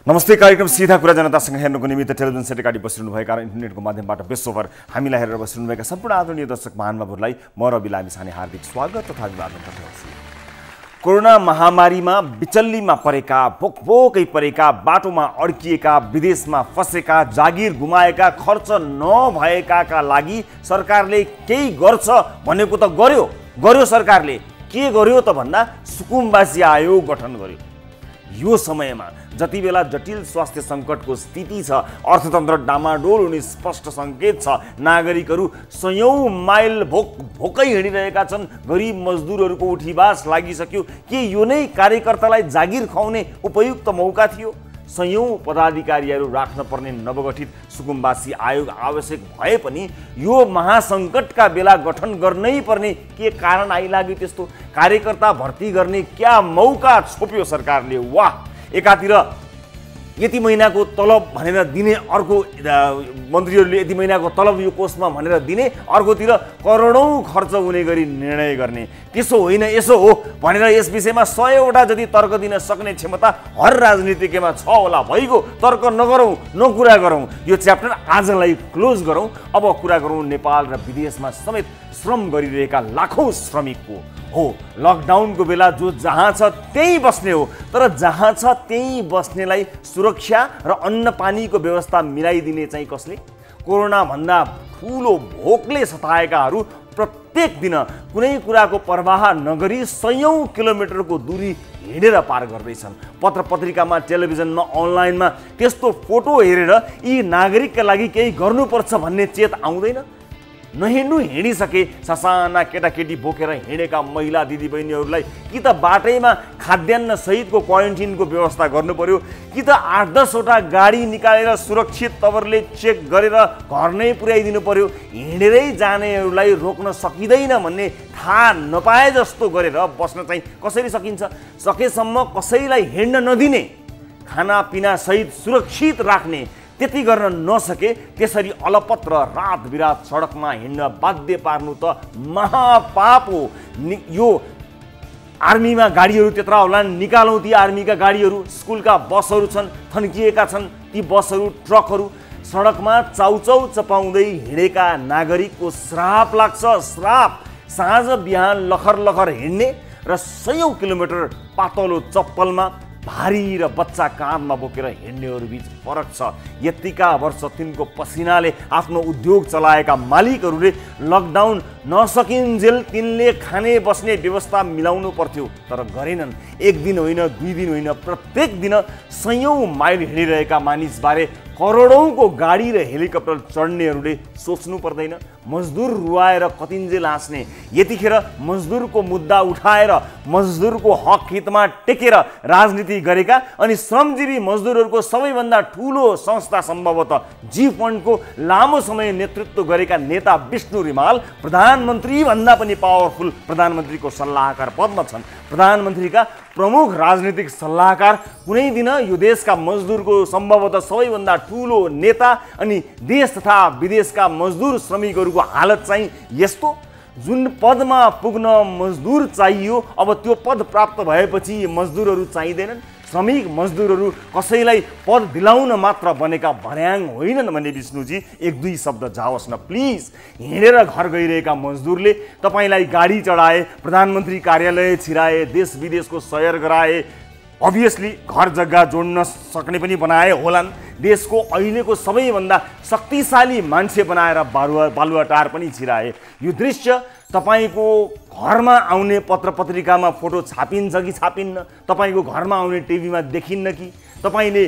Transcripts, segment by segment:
नमस्ते। कार्यक्रम सीधा कुरा जनतासँग हेर्नुको निमित्त टेलिभिजन सेट अगाडि बसिरहनुभएका र इन्टरनेटको माध्यमबाट विश्वभर हामीलाई हेरेर बसिरहनुभएका सम्पूर्ण आदरणीय दर्शक महानुभावहरूलाई म रवि लामिछाने हार्दिक स्वागत तथा अभिवादन गर्दछु। कोरोना महामारीमा बिचल्लीमा परेका, भोकभोकै परेका, बाटोमा अड्किएका, विदेशमा फसेका, जागिर गुमाएका, खर्च नभएकाका लागि सरकारले केही गर्छ भनेको त गर्यो सरकारले। के गर्यो त भन्दा सुकुम्बासी आयोग गठन गर्यो। यो समयमा जति बेला जटिल स्वास्थ्य सङ्कटको स्थिति छ, अर्थतन्त्र डामाडोल हुने स्पष्ट सङ्केत छ, नागरिकहरू सयौं माइल भोकै हिँडिरहेका छन्, गरिब मजदुरहरूको उठीबास लागिसक्यो, के यो नै कार्यकर्तालाई जागिर खुवाउने उपयुक्त मौका थियो? सयौं पदाधिकारीहरू राख्न पर्ने नवगठित सुकुम्बासी आयोग आवश्यक भए पनि यो महासङ्कटका बेला गठन गर्नै पर्ने के कारण आइलाग्यो? त्यस्तो कार्यकर्ता भर्ती गर्ने क्या मौका छोप्यो सरकारले? वाह! एकातिर यति महिनाको तलब भनेर दिने, अर्को मन्त्रीहरूले यति महिनाको तलब यो कोषमा भनेर दिने, अर्कोतिर करोडौं खर्च हुने गरी निर्णय गर्ने। त्यसो होइन, यसो हो भनेर यस विषयमा 100वटा जति तर्क दिन सक्ने क्षमता हर राजनीतिज्ञमा छ होला। भइगयो, तर्क नगरौँ, कुरा गरौँ। यो च्याप्टर आजलाई क्लोज गरौँ। अब कुरा गरौँ नेपाल र विदेशमा समेत श्रम गरिरहेका लाखौं श्रमिकको। हो, लकडाउनको बेला जो जहाँ छ त्यहीँ बस्ने हो, तर जहाँ छ त्यहीँ बस्नेलाई सुरक्षा र अन्न पानीको व्यवस्था मिलाइदिने चाहिँ कसले? कोरोना भन्दा ठुलो भोकले सताएकाहरू प्रत्येक दिन कुनै कुराको पर्वाह नगरी सयौं किलोमिटरको दूरी हिँडेर पार गर्दैछन्। पत्र पत्रिकामा, टेलिभिजनमा, अनलाइनमा त्यस्तो फोटो हेरेर यी नागरिकका लागि केही गर्नुपर्छ भन्ने चेत आउँदैन? नहिँड्नु हिँडिसके ससाना केटाकेटी बोकेर हिँडेका महिला दिदीबहिनीहरूलाई कि त बाटैमा खाद्यान्न सहितको क्वारेन्टिनको व्यवस्था गर्नु पर्यो, कि त 8-10वटा गाडी निकालेर सुरक्षित तवरले चेक गरेर घर नै पुर्याइदिनु पर्यो। हिँडेरै जानेहरूलाई रोक्न सकिँदैन भन्ने थाहा नपाए जस्तो गरेर बस्न चाहिँ कसरी सकिन्छ? सकेसम्म कसैलाई हिँड्न नदिने, खानापिना सहित सुरक्षित राख्ने, त्यति गर्न नसके त्यसरी अलपत्र रात बिरात सडकमा हिँड्न बाध्य पार्नु त महापाप हो। यो आर्मीमा गाडीहरू त्यत्रा होला, निकालौँ ती आर्मीका गाडीहरू। स्कुलका बसहरू छन्, थन्किएका छन् ती बसहरू, ट्रकहरू। सडकमा चाउचाउ चपाउँदै हिँडेका नागरिकको श्राप लाग्छ, श्राप। साँझ बिहान लखर लखर हिँड्ने र सयौं किलोमिटर पातलो चप्पलमा भारी र बच्चा काँधमा बोकेर हिँड्नेहरू बीच फरक छ। यतिका वर्ष तिनको पसिनाले आफ्नो उद्योग चलाएका मालिकहरूले लकडाउन नसकिन्जेल तिनले खाने बस्ने व्यवस्था मिलाउनु पर्थ्यो, तर गरेनन्। एक दिन होइन, 2 दिन होइन, प्रत्येक दिन सयौं माइल हिँडिरहेका मानिसबारे करोडौंको गाडी र हेलिकप्टर चढ्नेहरूले सोच्नु पर्दैन? मजदुर रुवाएर कतिन्जेल हाँस्ने, यतिखेर मजदुरको मुद्दा उठाएर मजदुरको हक हितमा टेकेर राजनीति गरेका अनि श्रमजीवी मजदुरहरूको सबैभन्दा ठुलो संस्था सम्भवतः जी फन्डको लामो समय नेतृत्व गरेका नेता विष्णु रिमाल प्रधानमन्त्री भन्दा पनि पावरफुल प्रधानमन्त्रीको सल्लाहकार पदमा छन्। प्रधानमन्त्रीका प्रमुख राजनीतिक सल्लाहकार कुनै दिन यो देशका मजदुरको सम्भवतः सबैभन्दा ठुलो नेता अनि देश तथा विदेशका मजदुर श्रमिकहरूको हालत चाहिँ यस्तो। जुन पदमा पुग्न मजदुर चाहियो, अब त्यो पद प्राप्त भएपछि मजदुरहरू चाहिँदैनन्। श्रमिक मजदुरहरू कसैलाई पद दिलाउन मात्र बनेका भर्याङ होइनन् भने विष्णुजी 1-2 शब्द जाओस् न प्लिज। हिँडेर घर गइरहेका मजदुरले तपाईँलाई गाडी चढाए, प्रधानमन्त्री कार्यालय छिराए, देश विदेशको सैर गराए, अभियसली घर जग्गा जोड्न सक्ने पनि बनाए होलान्, देशको अहिलेको सबैभन्दा शक्तिशाली मान्छे बनाएर बालुवाटार पनि छिराए। यो दृश्य तपाईको घरमा आउने पत्र पत्रिकामा फोटो छापिन्छ कि छापिन्न? तपाईको घरमा आउने टिभीमा देखिन्न कि? तपाईले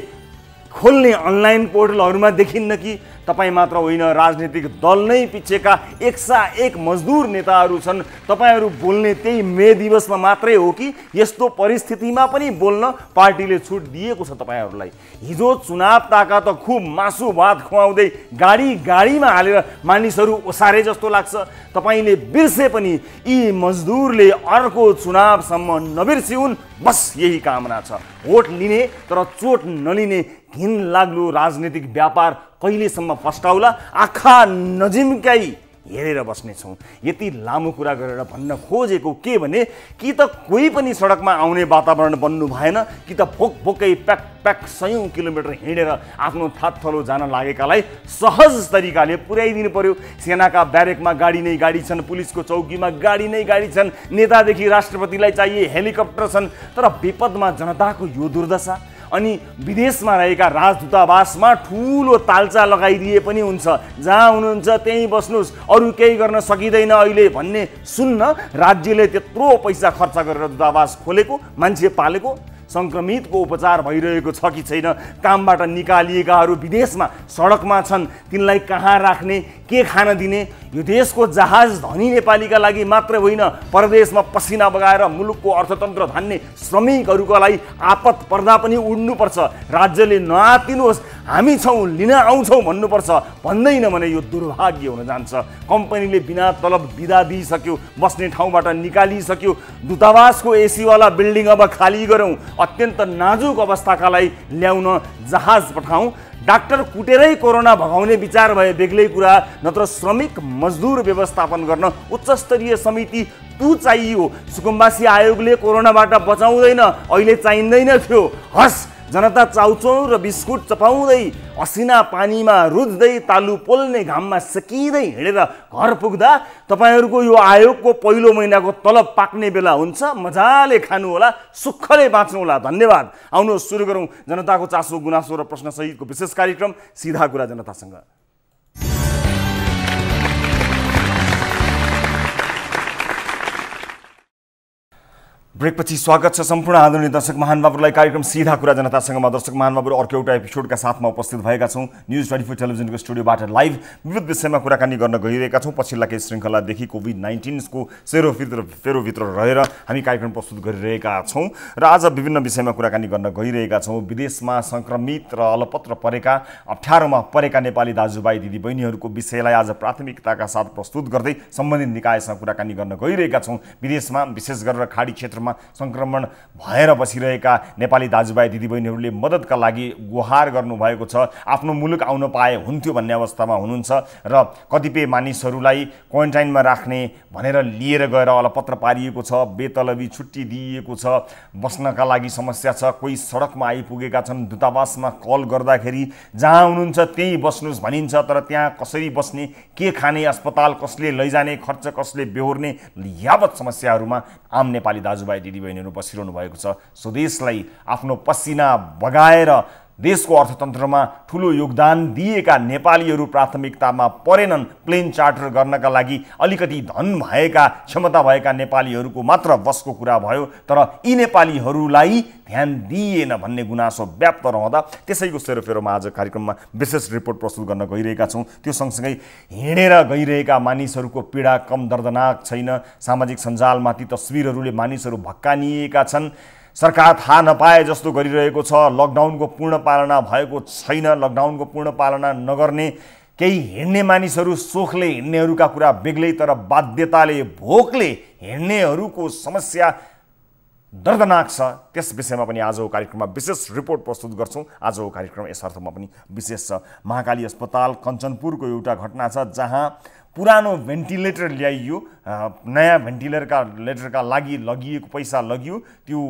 खोल्ने अनलाइन पोर्टलहरूमा देखिन्न कि? तपाईँ मात्र होइन, राजनीतिक दल नै पिछेका 101 मजदुर नेताहरू छन्। तपाईहरू बोल्ने त्यही मे दिवसमा मात्रै हो कि यस्तो परिस्थितिमा पनि बोल्न पार्टीले छुट दिएको छ तपाईहरूलाई? हिजो चुनाव ताका त खुब मासु भात खुवाउँदै गाडीमा हालेर मानिसहरू ओसारे जस्तो लाग्छ। तपाईले बिर्से पनि यी मजदुरले अर्को चुनावसम्म नबिर्सिउन्, बस यही कामना छ। भोट लिने तर चोट नलिने घिन लाग्दो राजनीतिक व्यापार कहिलेसम्म फस्टाउला? आँखा नजिम्काई हेरेर बस्नेछौँ। यति लामो कुरा गरेर भन्न खोजेको के भने कि त कोही पनि सडकमा आउने वातावरण बन्नु भएन, कि त भोकै प्याक प्याक सयौँ किलोमिटर हिँडेर आफ्नो थातथलो जान लागेकालाई सहज तरिकाले पुर्याइदिनु पर्यो। सेनाका ब्यारेकमा गाडी नै गाडी छन्, पुलिसको चौकीमा गाडी नै गाडी छन्, नेतादेखि राष्ट्रपतिलाई चाहिए हेलिकप्टर छन्। तर विपदमा जनताको यो दुर्दशा। अनि विदेशमा रहेका राजदूतावासमा ठुलो तालचा लगाइदिए पनि हुन्छ, जहाँ हुनुहुन्छ त्यहीँ बस्नुहोस्, अरू केही गर्न सकिँदैन अहिले भन्ने सुन्न राज्यले त्यत्रो पैसा खर्च गरेर दूतावास खोलेको, मान्छे पालेको। सङ्क्रमितको उपचार भइरहेको छ कि छैन, कामबाट निकालिएकाहरू विदेशमा सडकमा छन्, तिनलाई कहाँ राख्ने, के खान दिने। यो देशको जहाज धनी नेपालीका लागि मात्र होइन, परदेशमा पसिना बगाएर मुलुकको अर्थतन्त्र धान्ने श्रमिकहरूका लागि आपत पर्दा पनि उड्नुपर्छ। राज्यले नआतिनुहोस्, हामी छौँ, लिन आउँछौँ भन्नुपर्छ। भन्दैन भने यो दुर्भाग्य हुन जान्छ। कम्पनीले बिना तलब बिदा दिइसक्यो, बस्ने ठाउँबाट निकालिसक्यो, दूतावासको एसीवाला बिल्डिङ अब खाली गरौँ, अत्यन्त नाजुक अवस्थाकालाई ल्याउन जहाज पठाउँ। डाक्टर कुटेरै कोरोना भगाउने विचार भए बेग्लै कुरा, नत्र श्रमिक मजदुर व्यवस्थापन गर्न उच्चस्तरीय समिति तु चाहियो। सुकुम्बासी आयोगले कोरोनाबाट बचाउँदैन, अहिले चाहिँदैन थियो। हस्, जनता चाउचाउ र बिस्कुट चपाउँदै असिना पानीमा रुच्दै तालु पोल्ने घाममा सकिँदै हिँडेर घर पुग्दा तपाईँहरूको यो आयोगको पहिलो महिनाको तलब पाक्ने बेला हुन्छ। मजाले खानु होला, सुखले बाँच्नु होला। धन्यवाद। आउनुहोस् सुरु गरौँ जनताको चासो गुनासो र प्रश्न सहितको विशेष कार्यक्रम सीधा कुरा जनतासँग। ब्रेकपछि स्वागत छ सम्पूर्ण आदरणीय दर्शक महानुभावहरूलाई कार्यक्रम सीधा कुरा जनतासँगमा। दर्शक महानुभावहरू अर्को एउटा एपिसोडका साथमा उपस्थित भएका छौँ। न्युज 24 टेलिभिजनको स्टुडियोबाट लाइभ विविध विषयमा कुराकानी गर्न गइरहेका छौँ। पछिल्ला केही श्रृङ्खलादेखि कोभिड-19को फेरोभित्र रहेर हामी कार्यक्रम प्रस्तुत गरिरहेका छौँ र आज विभिन्न विषयमा कुराकानी गर्न गइरहेका छौँ। विदेशमा सङ्क्रमित र अलपत्र परेका, अप्ठ्यारोमा परेका नेपाली दाजुभाइ दिदीबहिनीहरूको विषयलाई आज प्राथमिकताका साथ प्रस्तुत गर्दै सम्बन्धित निकायसँग कुराकानी गर्न गइरहेका छौँ। विदेशमा विशेष गरेर खाडी क्षेत्रमा संक्रमण भएर बसिरहेका नेपाली दाजुभाइ दिदीबहिनीहरूले मद्दतका लागि गुहार गर्नुभएको छ। आफ्नो मुलुक आउन पाए हुन्थ्यो भन्ने अवस्थामा हुनुहुन्छ र कतिपय मानिसहरूलाई क्वारेन्टाइनमा राख्ने भनेर लिएर गएर अलपत्र पारिएको छ, बेतलबी छुट्टी दिइएको छ, बस्नका लागि समस्या छ। कोही सडकमा आइपुगेका छन्, दूतावासमा कल गर्दाखेरि जहाँ हुनुहुन्छ त्यहीँ बस्नुहोस् भनिन्छ, तर त्यहाँ कसरी बस्ने, के खाने, अस्पताल कसले लैजाने, खर्च कसले बेहोर्ने, यावत समस्याहरूमा आम नेपाली दाजुभाइ दिदीबहिनीहरू बसिरहनु भएको छ। स्वदेशलाई आफ्नो पसिना बगाएर देशको अर्थतन्त्रमा ठुलो योगदान दिएका नेपालीहरू प्राथमिकतामा परेनन्। प्लेन चार्टर गर्नका लागि अलिकति धन भएका, क्षमता भएका नेपालीहरूको मात्र बसको कुरा भयो, तर यी नेपालीहरूलाई ध्यान दिइएन भन्ने गुनासो व्याप्त रहँदा त्यसैको सेरोफेरोमा आज कार्यक्रममा विशेष रिपोर्ट प्रस्तुत गर्न गइरहेका छौँ। त्यो सँगसँगै हिँडेर गइरहेका मानिसहरूको पीडा कम दर्दनाक छैन। सामाजिक सञ्जालमा ती तस्विरहरूले मानिसहरू भक्कानिएका छन्। सरकार थाहा नपाए जस्तो गरिरहेको छ। लकडाउनको पूर्ण पालना भएको छैन। लकडाउनको पूर्ण पालना नगर्ने, केही हिँड्ने मानिसहरू सोखले हिँड्नेहरूका कुरा बेग्लै, तर बाध्यताले भोकले हिँड्नेहरूको समस्या दर्दनाक छ। त्यस विषयमा पनि आजको कार्यक्रममा विशेष रिपोर्ट प्रस्तुत गर्छौँ। आजको कार्यक्रम यस अर्थमा पनि विशेष छ। महाकाली अस्पताल कञ्चनपुरको एउटा घटना छ जहाँ पुरानो भेन्टिलेटर ल्याइयो, नयाँ भेन्टिलेटरका लागि लगिएको पैसा लगियो त्यो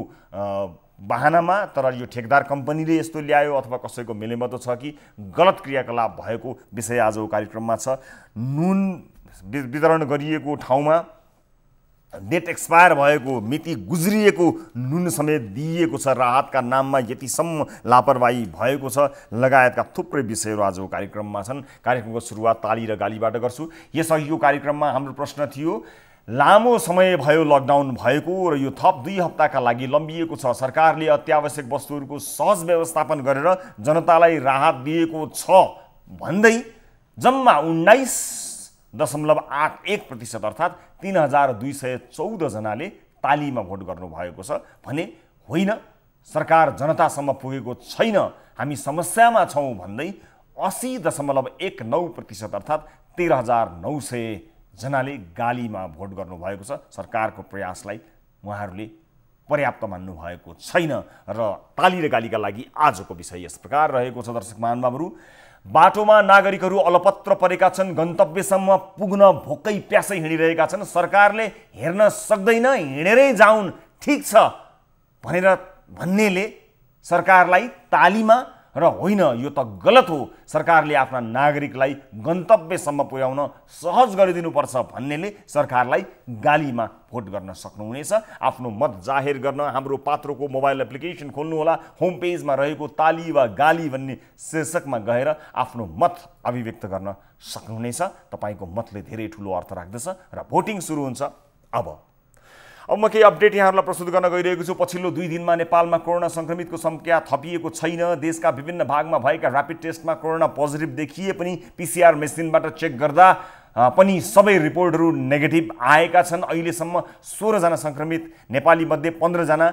बहानामा, तर यो ठेकदार कम्पनीले यस्तो ल्यायो अथवा कसैको मिलेमतो छ कि गलत क्रियाकलाप भएको विषय आजको कार्यक्रममा छ। नुन वितरण गरिएको ठाउँमा डेट एक्सपायर भएको, मिति गुज्रिएको नुन समेत दिइएको छ। राहतका नाममा यतिसम्म लापरवाही भएको छ, लगायतका थुप्रै विषयहरू आजको कार्यक्रममा छन्। कार्यक्रमको सुरुवात ताली र गालीबाट गर्छु। यसअघि यो कार्यक्रममा हाम्रो प्रश्न थियो, लामो समय भयो लकडाउन भएको र यो थप 2 हप्ताका लागि लम्बिएको छ। सरकारले अत्यावश्यक वस्तुहरूको सहज व्यवस्थापन गरेर जनतालाई राहत दिएको छ भन्दै जम्मा 19.81% अर्थात् 3214 जनाले तालीमा भोट गर्नुभएको छ भने होइन, सरकार जनतासम्म पुगेको छैन, हामी समस्यामा छौँ भन्दै 80.19% अर्थात् 13,900 जनाले गालीमा भोट गर्नुभएको छ। सरकारको प्रयासलाई उहाँहरूले पर्याप्त मान्नु भएको छैन र ताली र गालीका लागि आजको विषय यस प्रकार रहेको छ। दर्शक महानुभावहरू, बाटोमा नागरिकहरू अलपत्र परेका छन्, गन्तव्यसम्म पुग्न भोकै प्यासै हिँडिरहेका छन्। सरकारले हेर्न सक्दैन, हिँडेरै जाउन् ठिक छ भन्नेले सरकारलाई तालीमा र होइन यो त गलत हो, सरकारले आफ्ना नागरिकलाई गन्तव्यसम्म पुर्याउन सहज गरिदिनुपर्छ भन्नेले सरकारलाई गालीमा भोट गर्न सक्नुहुनेछ। आफ्नो मत जाहेर गर्न हाम्रो पात्रोको मोबाइल एप्लिकेसन खोल्नुहोला, होम पेजमा रहेको ताली वा गाली भन्ने शीर्षकमा गएर आफ्नो मत अभिव्यक्त गर्न सक्नुहुनेछ। तपाईँको मतले धेरै ठुलो अर्थ राख्दछ र भोटिङ सुरु हुन्छ अब म केही अपडेट यहाँहरूलाई प्रस्तुत गर्न गइरहेको छु। पछिल्लो 2 दिनमा नेपालमा कोरोना संक्रमितको संख्या थपिएको छैन। देशका विभिन्न भागमा भएका र्यापिड टेस्टमा कोरोना पोजिटिभ देखिए पनि पीसीआर मेसिनबाट चेक गर्दा पनि सबै रिपोर्टहरू नेगेटिभ आएका छन्। अहिलेसम्म 16 जना संक्रमित नेपाली मध्ये 15 जना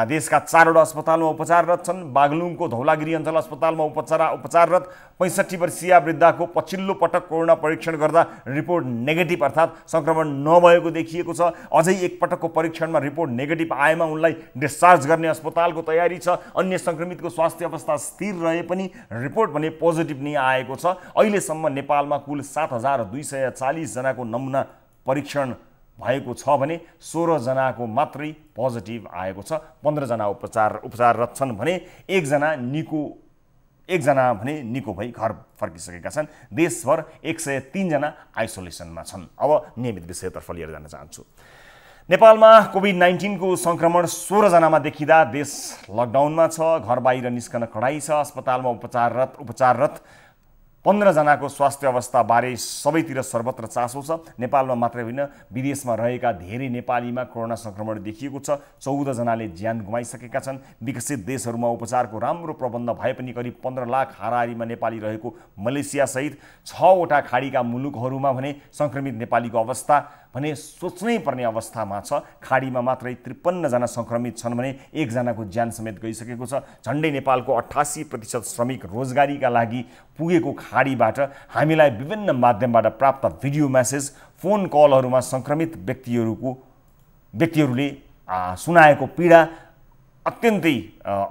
देशका 4वटा अस्पतालमा उपचाररत छन्। बागलुङको धौलागिरी अञ्चल अस्पतालमा उपचाररत 65 वर्षीय वृद्धाको पछिल्लो पटक कोरोना परीक्षण गर्दा रिपोर्ट नेगेटिभ अर्थात् संक्रमण नभएको देखिएको छ। अझै एक पटकको परीक्षणमा रिपोर्ट नेगेटिभ आएमा उनलाई डिस्चार्ज गर्ने अस्पतालको तयारी छ। अन्य संक्रमितको स्वास्थ्य अवस्था स्थिर रहे पनि रिपोर्ट भने पोजिटिभ नै आएको छ। अहिलेसम्म नेपालमा कुल 7240 जनाको नमुना परीक्षण भएको छ भने 16 जनाको मात्रै पोजिटिभ आएको छ। 15 जना उपचाररत छन् भने एक जना भने निको भई घर फर्किसकेका छन्। देशभर 103 जना आइसोलेसनमा छन्। अब नियमित विषयतर्फ लिएर जान चाहन्छु। नेपालमा कोभिड-19 को संक्रमण 16 जनामा देखिँदा देश लकडाउनमा छ। घर बाहिर निस्कन कडाई छ। अस्पतालमा उपचाररत 15 जनाको स्वास्थ्य अवस्था बारे सबैतिर सर्वत्र चासो छ। नेपालमा मात्रै होइन, विदेशमा रहेका धेरै नेपालीमा कोरोना संक्रमण देखिएको छ। 14 जनाले ज्यान गुमाइसकेका छन्। विकसित देशहरूमा उपचारको राम्रो प्रबन्ध भए पनि करिब 15 लाख हाराहारीमा नेपाली रहेको मलेसिया सहित 6 वटा खाडीका मुलुकहरूमा भने संक्रमित नेपालीको अवस्था भने सोच्नै पर्ने अवस्थामा छ। खाडीमा मात्रै 53 जना संक्रमित छन् भने 1 जनाको ज्यान समेत गइसकेको छ। झन्डै नेपालको 88% श्रमिक रोजगारीका लागि पुगेको खाडीबाट हामीलाई विभिन्न माध्यमबाट प्राप्त भिडियो मेसेज, फोन कलहरूमा संक्रमित व्यक्तिहरूले सुनाएको पीडा अत्यन्तै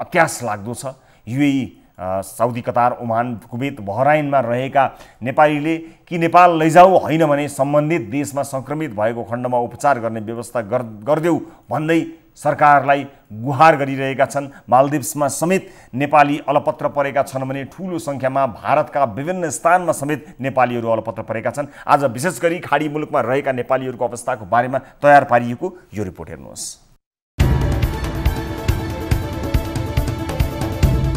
अत्यास लाग्दो छ। UAE, Saudi, Qatar, Oman, Kuwait, बहराइनमा रहेका नेपालीले कि नेपाल लैजाऊ, होइन भने सम्बन्धित देशमा संक्रमित भएको खण्डमा उपचार गर्ने व्यवस्था गरिदेऊ भन्दै सरकारलाई गुहार गरिरहेका छन्। मालदिप्समा समेत नेपाली अलपत्र परेका छन् भने ठूलो संख्यामा भारतका विभिन्न स्थानमा समेत नेपालीहरू अलपत्र परेका छन्। आज विशेष गरी खाडी मुलुकमा रहेका नेपालीहरूको अवस्थाको बारेमा तयार पारिएको यो रिपोर्ट हेर्नुहोस्।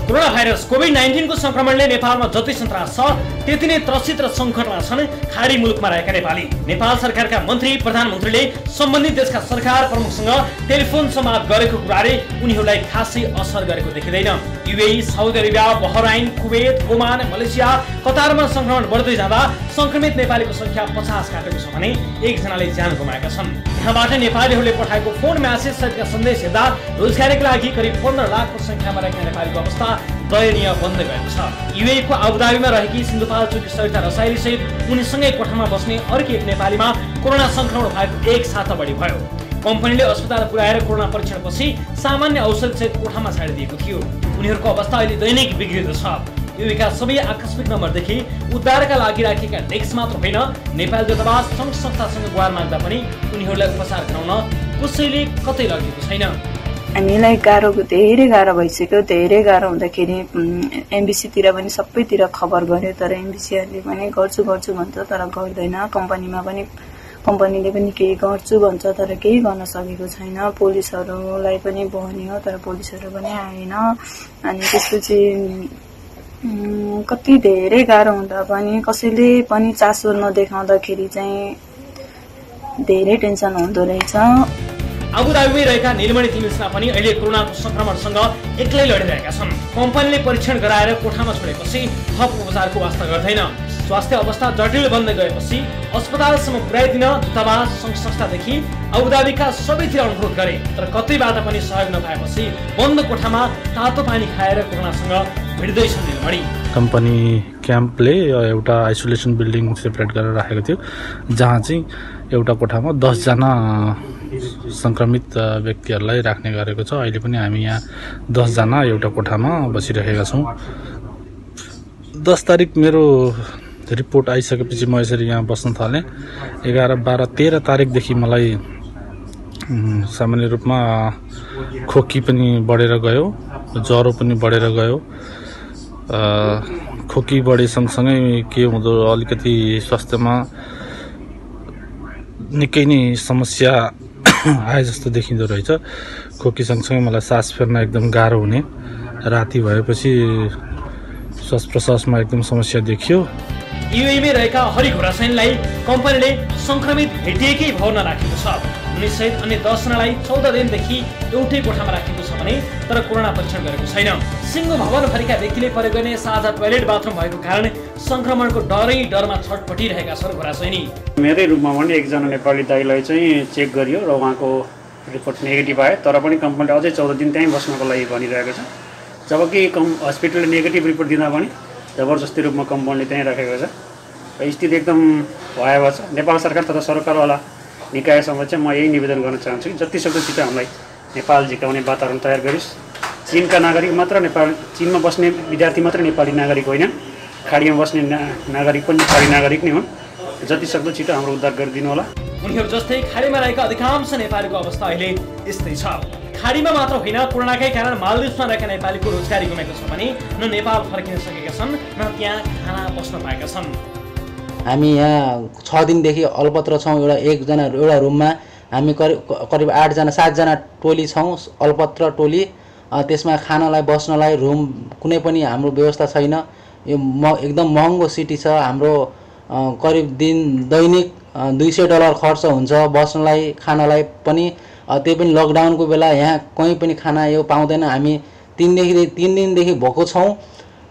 कोरोना भाइरस कोभिड-19 को संक्रमणले नेपालमा जति सन्तास छ त्यति नै त्रसित र संकटमा छन् खाडी मुलुकमा रहेका नेपाली। नेपाल सरकारका मन्त्री, प्रधानमन्त्रीले सम्बन्धित देशका सरकार प्रमुखसँग टेलिफोन संवाद गरेको कुराले उनीहरूलाई खासै असर गरेको देखिँदैन। UAE, Saudi Arabia, Bahrain, Kuwait, Oman, Malaysia, कतारमा संक्रमण बढ्दै जाँदा संक्रमित नेपालीको संख्या 50 काटेको छ भने 1 जनाले ज्यान गुमाएका छन्। यहाँबाट नेपालीहरूले पठाएको फोन म्यासेज सहितका सन्देश हेर्दा रोजगारीका लागि करिब 15 लाखको संख्यामा रहेका नेपालीको अवस्था दयनीय बन्दै गएको छ। युएई को आबुधाबीमा रहेकी सिन्धुपाल्चोकी सरिता रसाइली सहित उनीसँगै कोठामा बस्ने अर्की एक नेपालीमा कोरोना संक्रमण भएको 1 साता बढी भयो। कम्पनीले अस्पताल पुर्याएर कोरोना परीक्षणपछि सामान्य औषध सहित कोठामा छाडिदिएको थियो। उनीहरूको अवस्था अहिले दैनिक बिग्रिँदो छ। युएईका सबै आकस्मिक नम्बरदेखि उद्धारका लागि राखेका डेस्क मात्र होइन, नेपाल दूतावास सङ्घ संस्थासँग गुहार माग्दा पनि उनीहरूलाई उपचार गराउन कसैले कतै लगेको छैन। हामीलाई धेरै गाह्रो भइसक्यो। धेरै गाह्रो हुँदाखेरि एमबिसीतिर पनि सबैतिर खबर गर्यो, तर एमबिसीहरूले पनि गर्छु भन्छ तर गर्दैन। कम्पनीले पनि केही गर्छु भन्छ तर केही गर्न सकेको छैन। पुलिसहरूलाई पनि भन्यो तर पुलिसहरू पनि आएन। अनि त्यसपछि कति धेरै गाह्रो हुँदा पनि कसैले पनि चासो नदेखाउँदाखेरि चाहिँ धेरै टेन्सन हुँदो रहेछ। आबुधाबीमै रहेका नीलमणि तिमिल्सना पनि अहिले कोरोनाको संक्रमणसँग एक्लै लडिरहेका छन्। कम्पनीले परीक्षण गराएर कोठामा छोडेपछि थप उपचारको वास्ता गर्दैन। स्वास्थ्य अवस्था जटिल बन्दै गएपछि अस्पतालसम्म पुर्याइदिन दूतावास सङ्घ संस्थादेखि आबुधाबीका सबैतिर अनुरोध गरे, तर कतैबाट पनि सहयोग नपाएपछि बन्द कोठामा तातो पानी खाएर कोरोनासँग भिड्दैछन् नीलमणि। कम्पनी क्याम्पले एउटा आइसोलेसन बिल्डिङ सेपरेट गरेर राखेको थियो, जहाँ चाहिँ एउटा कोठामा 10 जना सङ्क्रमित व्यक्तिहरूलाई राख्ने गरेको छ। अहिले पनि हामी यहाँ 10 जना एउटा कोठामा बसिरहेका छौँ। 10 तारिक मेरो रिपोर्ट आइसकेपछि म यसरी यहाँ बस्न थालेँ। 11, 12, 13 तारिकदेखि मलाई सामान्य रूपमा खोकी पनि बढेर गयो, ज्वरो पनि बढेर गयो। खोकी बढे सँगसँगै के हुँदो अलिकति स्वास्थ्यमा निकै नै समस्या आए जस्तो देखिँदो रहेछ। खोकी सँगसँगै मलाई सास फेर्न एकदम गाह्रो हुने, राति भएपछि श्वास प्रश्वासमा एकदम समस्या देखियो। युएईमै रहेका हरि घुरासैनीलाई कम्पनीले सङ्क्रमित भेटिएकै भवनमा राखेको छ। उनीसहित अन्य 10 जनालाई 14 दिनदेखि एउटै कोठामा राखेको छ भने तर कोरोना परीक्षण गरेको छैन। सिङ्गो भवन भरिका व्यक्तिले प्रयोग गर्ने साझा टोयलेट बाथरुम भएको कारण सङ्क्रमणको डरमा छटपटिरहेका छन् घुरासैनी। मेरै रूपमा पनि एकजना नेपाली दाइलाई चाहिँ चेक गरियो र उहाँको रिपोर्ट नेगेटिभ आयो, तर पनि कम्पनीले अझै 14 दिन त्यहीँ बस्नको लागि भनिरहेको छ। जबकि हस्पिटलले नेगेटिभ रिपोर्ट दिँदा पनि जबरजस्ती रूपमा कम्पाउन्डले त्यहीँ राखेको छ र स्थिति एकदम भयावह छ। नेपाल सरकार तथा सरकारवाला निकायसँग चाहिँ म यही निवेदन गर्न चाहन्छु कि जतिसक्दो छिटो हामीलाई नेपाल झिकाउने वातावरण तयार गरिस्। चीनका नागरिक मात्र चीनमा बस्ने विद्यार्थी मात्र नेपाली नागरिक होइन, खाडीमा बस्ने नागरिक पनि नेपाली नागरिक नै हुन्। जतिसक्दो छिटो हाम्रो उद्धार गरिदिनु होला। उनीहरू जस्तै खाडीमा रहेका अधिकांश नेपालीको अवस्था अहिले यस्तै छ। खाडीमा मात्र होइन, कोरोनाकै कारण मालदिप्समा रहेका नेपालीको रोजगारी गुमेको छ भने न नेपाल फर्किन सकेका छन् न त्यहाँ खाना बस्न पाएका छन्। हामी यहाँ 6 दिनदेखि अल्पत्र छौँ। एउटा रुममा हामी करिब 8 जना 7 जना टोली छौँ, अल्पत्र टोली। त्यसमा खानालाई बस्नलाई रुम कुनै पनि हाम्रो व्यवस्था छैन। यो एकदम महँगो सिटी छ। हाम्रो करिब दैनिक $200 खर्च हुन्छ बस्नलाई, खानालाई पनि। त्यही पनि लकडाउनको बेला यहाँ कहीँ पनि खाना यो पाउँदैन। हामी 3 दिनदेखि भोको छौँ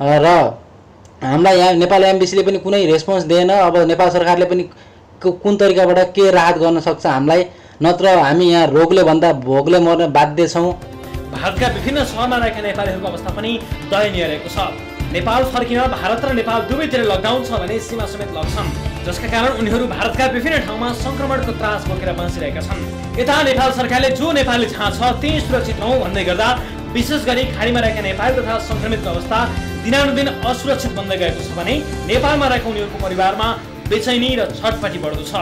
र हामीलाई यहाँ नेपाल एम्बेसीले पनि कुनै रेस्पोन्स दिएन। अब नेपाल सरकारले पनि कुन तरिकाबाट के राहत गर्न सक्छ हामीलाई, नत्र हामी यहाँ रोगले भन्दा भोकले मर्न बाध्य छौँ। भारतका विभिन्न सहरमा रहेका नेपालीहरूको अवस्था पनि दयनीय रहेको छ। नेपाल फर्किन भारत र नेपाल दुवैतिर लकडाउन छ भने सीमा समेत लग्छन्, जसका कारण उनीहरू भारतका विभिन्न ठाउँमा सङ्क्रमणको त्रास बोकेर बाँचिरहेका छन्। यता नेपाल सरकारले जो नेपाली जहाँ छ त्यही सुरक्षित रहौँ भन्दै गर्दा विशेष गरी खाडीमा रहेका नेपाली तथा सङ्क्रमितको अवस्था दिनानुदिन असुरक्षित बन्दै गएको छ भने नेपालमा रहेका उनीहरूको परिवारमा बेचैनी र छटपटी बढ्दो छ।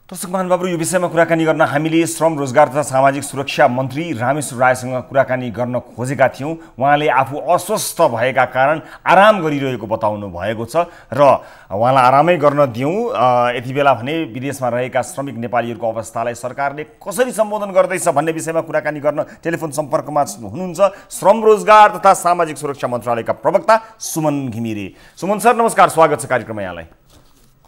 दर्शक महानुभावहरु, यो विषयमा कुराकानी गर्न हामीले श्रम रोजगार तथा सामाजिक सुरक्षा मन्त्री रामेश्वर रायसँग कुराकानी गर्न खोजेका थियौं। उहाँले आफू अस्वस्थ भएका कारण आराम गरिरहेको बताउनु भएको छ र उहाँलाई आरामै गर्न दियौं। यति बेला भने विदेशमा रहेका श्रमिक नेपालीहरूको अवस्थालाई सरकारले कसरी सम्बोधन गर्दैछ भन्ने विषयमा कुराकानी गर्न टेलिफोन सम्पर्कमा हुनुहुन्छ श्रम रोजगार तथा सामाजिक सुरक्षा मन्त्रालयका प्रवक्ता सुमन घिमिरे। सुमन सर नमस्कार, स्वागत छ कार्यक्रममा यहाँलाई।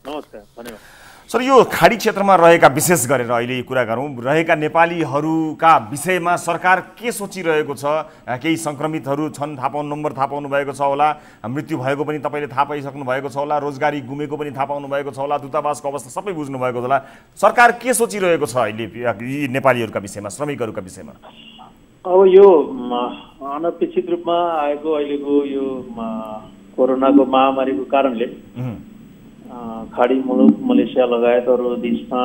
नमस्कार, धन्यवाद सर। यो खाडी क्षेत्रमा रहेका विशेष गरेर अहिले कुरा गरौँ रहेका नेपालीहरूका विषयमा सरकार के सोचिरहेको छ? केही सङ्क्रमितहरू छन्, नम्बर थाहा पाउनु भएको छ होला, मृत्यु भएको पनि तपाईँले थाहा पाइसक्नु भएको छ होला, रोजगारी गुमेको पनि थाहा पाउनु भएको छ होला, दूतावासको अवस्था सबै बुझ्नु भएको होला। सरकार के सोचिरहेको छ अहिले यी नेपालीहरूका विषयमा, श्रमिकहरूका विषयमा? अब यो अनपेक्षित रूपमा आएको अहिलेको यो कोरोनाको महामारीको कारणले खाडी मुलुक मलेसिया लगायत अरू देशमा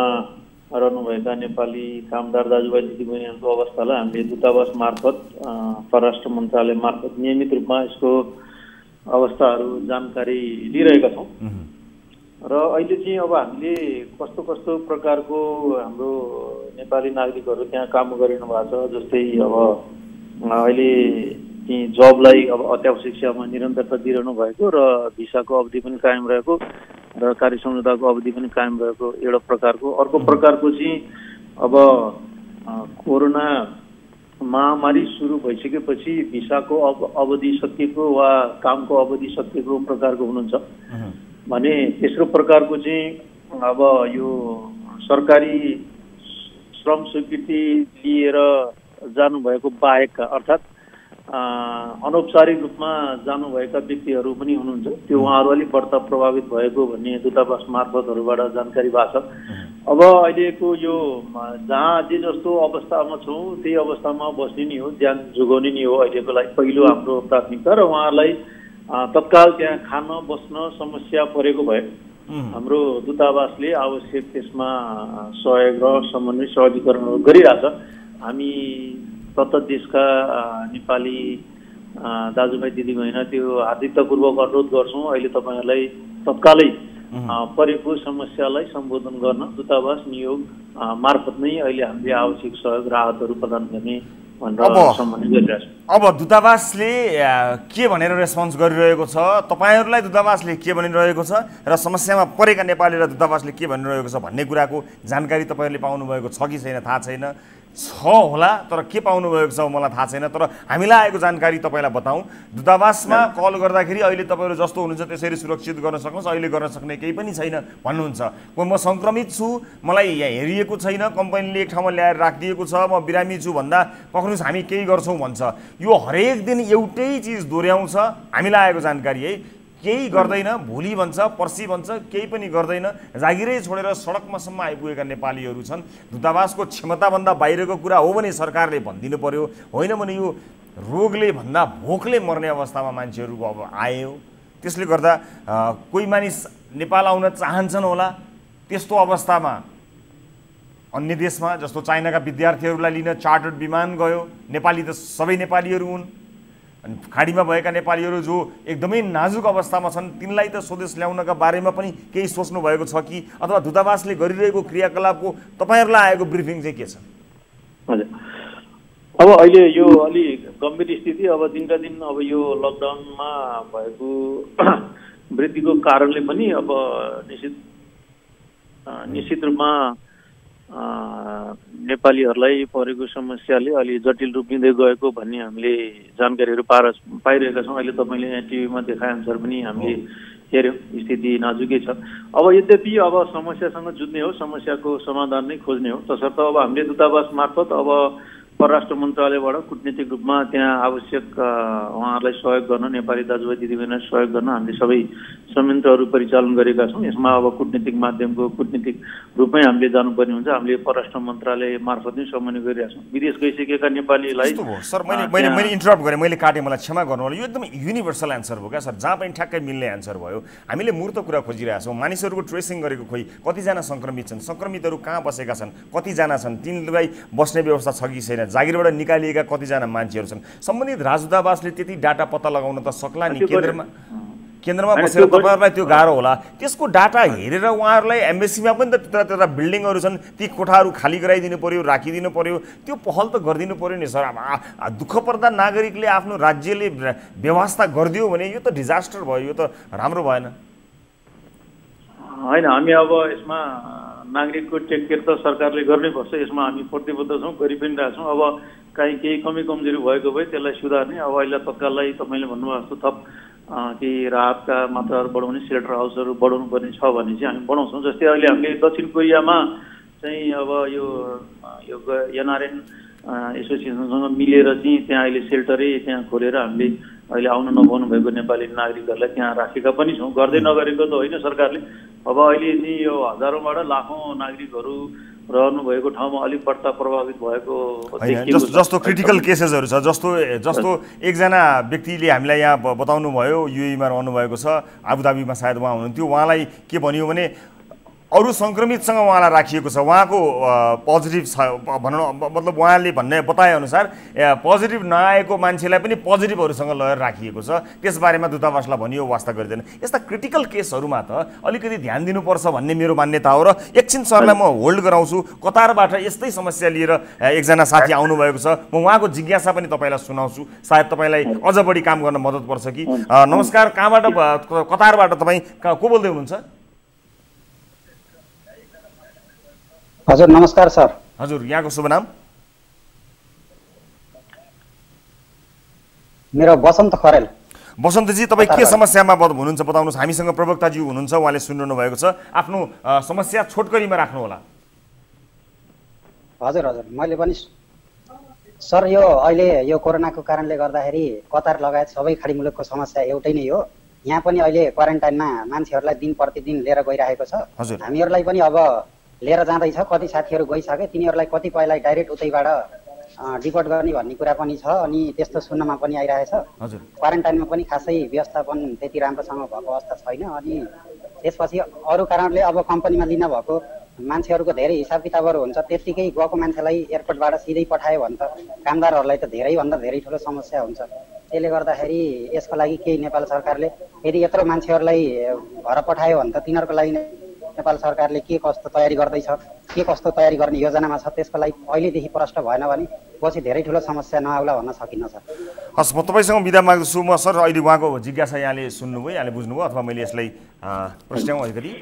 रहनुभएका नेपाली कामदार दाजुभाइ दिदीबहिनीहरूको अवस्थालाई हामीले दूतावास मार्फत परराष्ट्र मन्त्रालय मार्फत नियमित रूपमा यसको अवस्थाहरू जानकारी लिइरहेका छौँ। र अहिले चाहिँ अब हामीले कस्तो कस्तो प्रकारको हाम्रो नेपाली नागरिकहरू त्यहाँ काम गरिनु भएको छ, जस्तै अब अहिले चाहिँ जबलाई अब अत्यावश्यक सेवामा निरन्तरता दिइरहनु भएको र भिसाको अवधि पनि कायम रहेको र कार्य सम्झौताको अवधि पनि कायम रहेको एउटा प्रकारको। अर्को प्रकारको चाहिँ अब कोरोना महामारी सुरु भइसकेपछि भिसाको अवधि सकिएको वा कामको अवधि सकिएको प्रकारको हुनुहुन्छ भने तेस्रो प्रकारको चाहिँ अब यो सरकारी श्रम स्वीकृति लिएर जानुभएको बाहेकका अर्थात् अनौपचारिक रूपमा जानुभएका व्यक्तिहरू पनि हुनुहुन्छ। त्यो उहाँहरू अलिक बढ्ता प्रभावित भएको भन्ने दूतावास मार्फतहरूबाट जानकारी भएको छ। अब अहिलेको यो जहाँ जे जस्तो अवस्थामा छौँ त्यही अवस्थामा बस्ने नै हो, ज्यान जोगाउने नै हो अहिलेको लागि पहिलो हाम्रो प्राथमिकता। र उहाँहरूलाई तत्काल त्यहाँ खान बस्न समस्या परेको भए हाम्रो दूतावासले आवश्यक त्यसमा सहयोग र समन्वय सहजीकरणहरू गरिरहेछ। हामी तत्त देशका नेपाली दाजुभाइ दिदीबहिनी त्यो हार्दिकतापूर्वक अनुरोध गर्छौँ, अहिले तपाईँहरूलाई तत्कालै परेको समस्यालाई सम्बोधन गर्न दूतावास नियोग मार्फत नै अहिले हामीले आवश्यक सहयोग राहतहरू प्रदान गर्ने भनेर सम्बन्धित गरिरहेछ। अब दूतावासले के भनेर रेस्पोन्स गरिरहेको छ, तपाईँहरूलाई दूतावासले के भनिरहेको छ र समस्यामा परेका नेपाली र दूतावासले के भनिरहेको छ भन्ने कुराको जानकारी तपाईँहरूले पाउनुभएको छ कि छैन थाहा छैन। छ होला तर के पाउनुभएको छ मलाई थाहा छैन। तर हामीलाई आएको जानकारी तपाईँलाई बताउँ, दूतावासमा कल गर्दाखेरि अहिले तपाईँहरू जस्तो हुनुहुन्छ त्यसरी सुरक्षित गर्न सक्नुहोस्, अहिले गर्न सक्ने केही पनि छैन भन्नुहुन्छ। म सङ्क्रमित छु, मलाई हेरिएको छैन, कम्पनीले एक ठाउँमा ल्याएर राखिदिएको छ, म बिरामी छु भन्दा पक्रिनुहोस् हामी केही गर्छौँ भन्छ। यो हरेक दिन एउटै चिज दोहोऱ्याउँछ। हामीलाई आएको जानकारी है, केही गर्दैन, भोलि भन्छ, पर्सि भन्छ, केही पनि गर्दैन, जागिरै छोडेर सडकमासम्म आइपुगेका नेपालीहरू छन्। दूतावासको क्षमताभन्दा बाहिरको कुरा हो भने सरकारले भनिदिनु पर्यो, होइन भने यो रोगले भन्दा भोकले मर्ने अवस्थामा मान्छेहरू अब आयो। त्यसले गर्दा कोही मानिस नेपाल आउन चाहन्छन् होला, त्यस्तो अवस्थामा अन्य देशमा जस्तो चाइनाका विद्यार्थीहरूलाई लिन चार्टर्ड विमान गयो। नेपाली त सबै नेपालीहरू हुन्, खाडीमा भएका नेपालीहरू जो एकदमै नाजुक अवस्थामा छन् तिनलाई त स्वदेश ल्याउनका बारेमा पनि केही सोच्नु भएको छ कि, अथवा दूतावासले गरिरहेको क्रियाकलापको तपाईँहरूलाई आएको ब्रिफिङ चाहिँ के छ? हजुर, अब अहिले यो अलि गम्भीर स्थिति, अब दिनका दिन अब यो लकडाउनमा भएको वृद्धिको कारणले पनि अब निश्चित रूपमा नेपालीहरूलाई परेको समस्याले अलि जटिल रूप लिँदै गएको भन्ने हामीले जानकारीहरू पाइरहेका छौँ। अहिले तपाईँले यहाँ टिभीमा देखाए अनुसार पनि हामीले हेऱ्यौँ, स्थिति नाजुकै छ। अब यद्यपि अब समस्यासँग जुझ्ने हो, समस्याको समाधान नै खोज्ने हो, तसर्थ अब हामीले दूतावास मार्फत अब परराष्ट्र मन्त्रालयबाट कूटनीतिक रूपमा त्यहाँ आवश्यक उहाँहरूलाई सहयोग गर्न, नेपाली दाजुभाइ दिदीबहिनीलाई सहयोग गर्न हामीले सबै संयन्त्रहरू परिचालन गरेका छौँ। यसमा अब कूटनीतिक माध्यमको कूटनीतिक रूपमै हामीले जानुपर्ने हुन्छ। हामीले परराष्ट्र मन्त्रालय मार्फत नै समन्वय गरिरहेका छौँ। विदेश गइसकेका नेपालीलाई सर मैले इन्टरप्ट गरेँ, मैले काटेँ, मलाई क्षमा गर्नु होला। यो एकदम युनिभर्सल एन्सर भयो क्या सर, जहाँ पनि ठ्याक्कै मिल्ने एन्सर भयो। हामीले मूर्त कुरा खोजिरहेका छौँ, मानिसहरूको ट्रेसिङ गरेको खोइ कतिजना सङ्क्रमित छन्, सङ्क्रमितहरू कहाँ बसेका छन्, कतिजना छन्, तिनलाई बस्ने व्यवस्था छ कि छैन, जागिरबाट निकालिएका कतिजना मान्छेहरू छन्। सम्बन्धित राजदूतावासले त्यति डाटा पत्ता लगाउन त सक्ला नि। केन्द्रमा बसेर तपाईँहरूलाई त्यो गाह्रो होला। त्यसको डाटा हेरेर उहाँहरूलाई एम्बेसीमा पनि त त्यता बिल्डिङहरू छन्, ती कोठाहरू खाली गराइदिनु पर्यो, राखिदिनु पर्यो, त्यो पहल त गरिदिनु पर्यो नि सर। दुःख पर्दा नागरिकले आफ्नो राज्यले व्यवस्था गरिदियो भने यो त डिजास्टर भयो, यो त राम्रो भएन होइन। हामी अब यसमा नागरिकको टेक केयर त सरकारले गर्नै पर्छ, यसमा हामी प्रतिबद्ध छौँ, गरि पनि रहेछौँ। अब केही कमी कमजोरी भएको भए त्यसलाई सुधार्ने। अब अहिले तत्काललाई तपाईँले भन्नुभएको जस्तो थप केही राहतका मात्राहरू बढाउने, सेल्टर हाउसहरू बढाउनु पर्ने छ भने चाहिँ हामी बढाउँछौँ। जस्तै अहिले हामीले दक्षिण कोरियामा चाहिँ अब यो एनआरएन एसोसिएसनसँग मिलेर चाहिँ त्यहाँ अहिले सेल्टरै त्यहाँ खोलेर हामीले अहिले आउन नपाउनु भएको नेपाली नागरिकहरूलाई त्यहाँ राखेका पनि छौँ। गर्दै नगरेको त होइन सरकारले। अब अहिले नि यो हजारौँबाट लाखौँ नागरिकहरू रहनु भएको ठाउँमा अलिक बढ्ता प्रभावित भएको जस्तो क्रिटिकल केसेसहरू छ। जस्तो एकजना व्यक्तिले हामीलाई यहाँ बताउनु भयो, युएईमा रहनुभएको छ, आबुधाबीमा सायद उहाँ हुनुहुन्थ्यो। उहाँलाई के भनियो भने अरू सङ्क्रमितसँग उहाँलाई राखिएको छ, उहाँको पोजिटिभ छ भनौँ, मतलब उहाँले भन्ने बताएअनुसार पोजिटिभ नआएको मान्छेलाई पनि पोजिटिभहरूसँग लगेर राखिएको छ। त्यसबारेमा दूतावासलाई भनियो, वास्ता गरिँदैन। यस्ता क्रिटिकल केसहरूमा त अलिकति ध्यान दिनुपर्छ भन्ने मेरो मान्यता हो। र एकछिन सरलाई म होल्ड गराउँछु। कतारबाट यस्तै समस्या लिएर एकजना साथी आउनुभएको छ, म उहाँको जिज्ञासा पनि तपाईँलाई सुनाउँछु, सायद तपाईँलाई अझ बढी काम गर्न मद्दत पर्छ कि। नमस्कार, कहाँबाट, कतारबाट तपाईँ को बोल्दै हुनुहुन्छ? हजुर नमस्कार सर। हजुर, यहाँको शुभ नाम? मेरो बसन्त खरेल। बसन्तजी, तपाईँ के समस्यामा हुनुहुन्छ बताउनुहोस्। हामीसँग प्रवक्ताज्यू हुनुहुन्छ, उहाँले सुनिरहनु भएको छ। आफ्नो समस्या छोटकरीमा राख्नु होला। हजुर हजुर, मैले पनि सर यो अहिले यो कोरोनाको कारणले गर्दाखेरि कतार लगायत सबै खाडी मुलुकको समस्या एउटै नै हो। यहाँ पनि अहिले क्वारेन्टाइनमा मान्छेहरूलाई दिन प्रतिदिन लिएर गइरहेको छ। हामीहरूलाई पनि अब लिएर जाँदैछ। कति साथीहरू गइसके, तिनीहरूलाई कतिपयलाई डाइरेक्ट उतैबाट डिपोर्ट गर्ने भन्ने कुरा पनि छ। अनि त्यस्तो सुन्नमा पनि आइरहेछ। क्वारेन्टाइनमा पनि खासै व्यवस्थापन त्यति राम्रोसँग भएको अवस्था छैन। अनि त्यसपछि अरू कारणले अब कम्पनीमा लिन भएको मान्छेहरूको धेरै हिसाब किताबहरू हुन्छ, त्यत्तिकै गएको मान्छेलाई एयरपोर्टबाट सिधै पठायो भने त कामदारहरूलाई त धेरैभन्दा धेरै ठुलो समस्या हुन्छ। त्यसले गर्दाखेरि यसको लागि केही नेपाल सरकारले यदि यत्रो मान्छेहरूलाई घर पठायो भने त तिनीहरूको लागि नेपाल सरकारले के कस्तो तयारी गर्दैछ, के कस्तो तयारी गर्ने योजनामा छ, त्यसको लागि अहिलेदेखि प्रष्ट भएन भने पछि धेरै ठुलो समस्या नआउला भन्न सकिन्न सर। हस्, म तपाईँसँग बिदा माग्दछु। म सर अहिले उहाँको जिज्ञासा यहाँले सुन्नुभयो, यहाँले बुझ्नुभयो, अथवा मैले यसलाई प्रश्नाउँ अलिकति।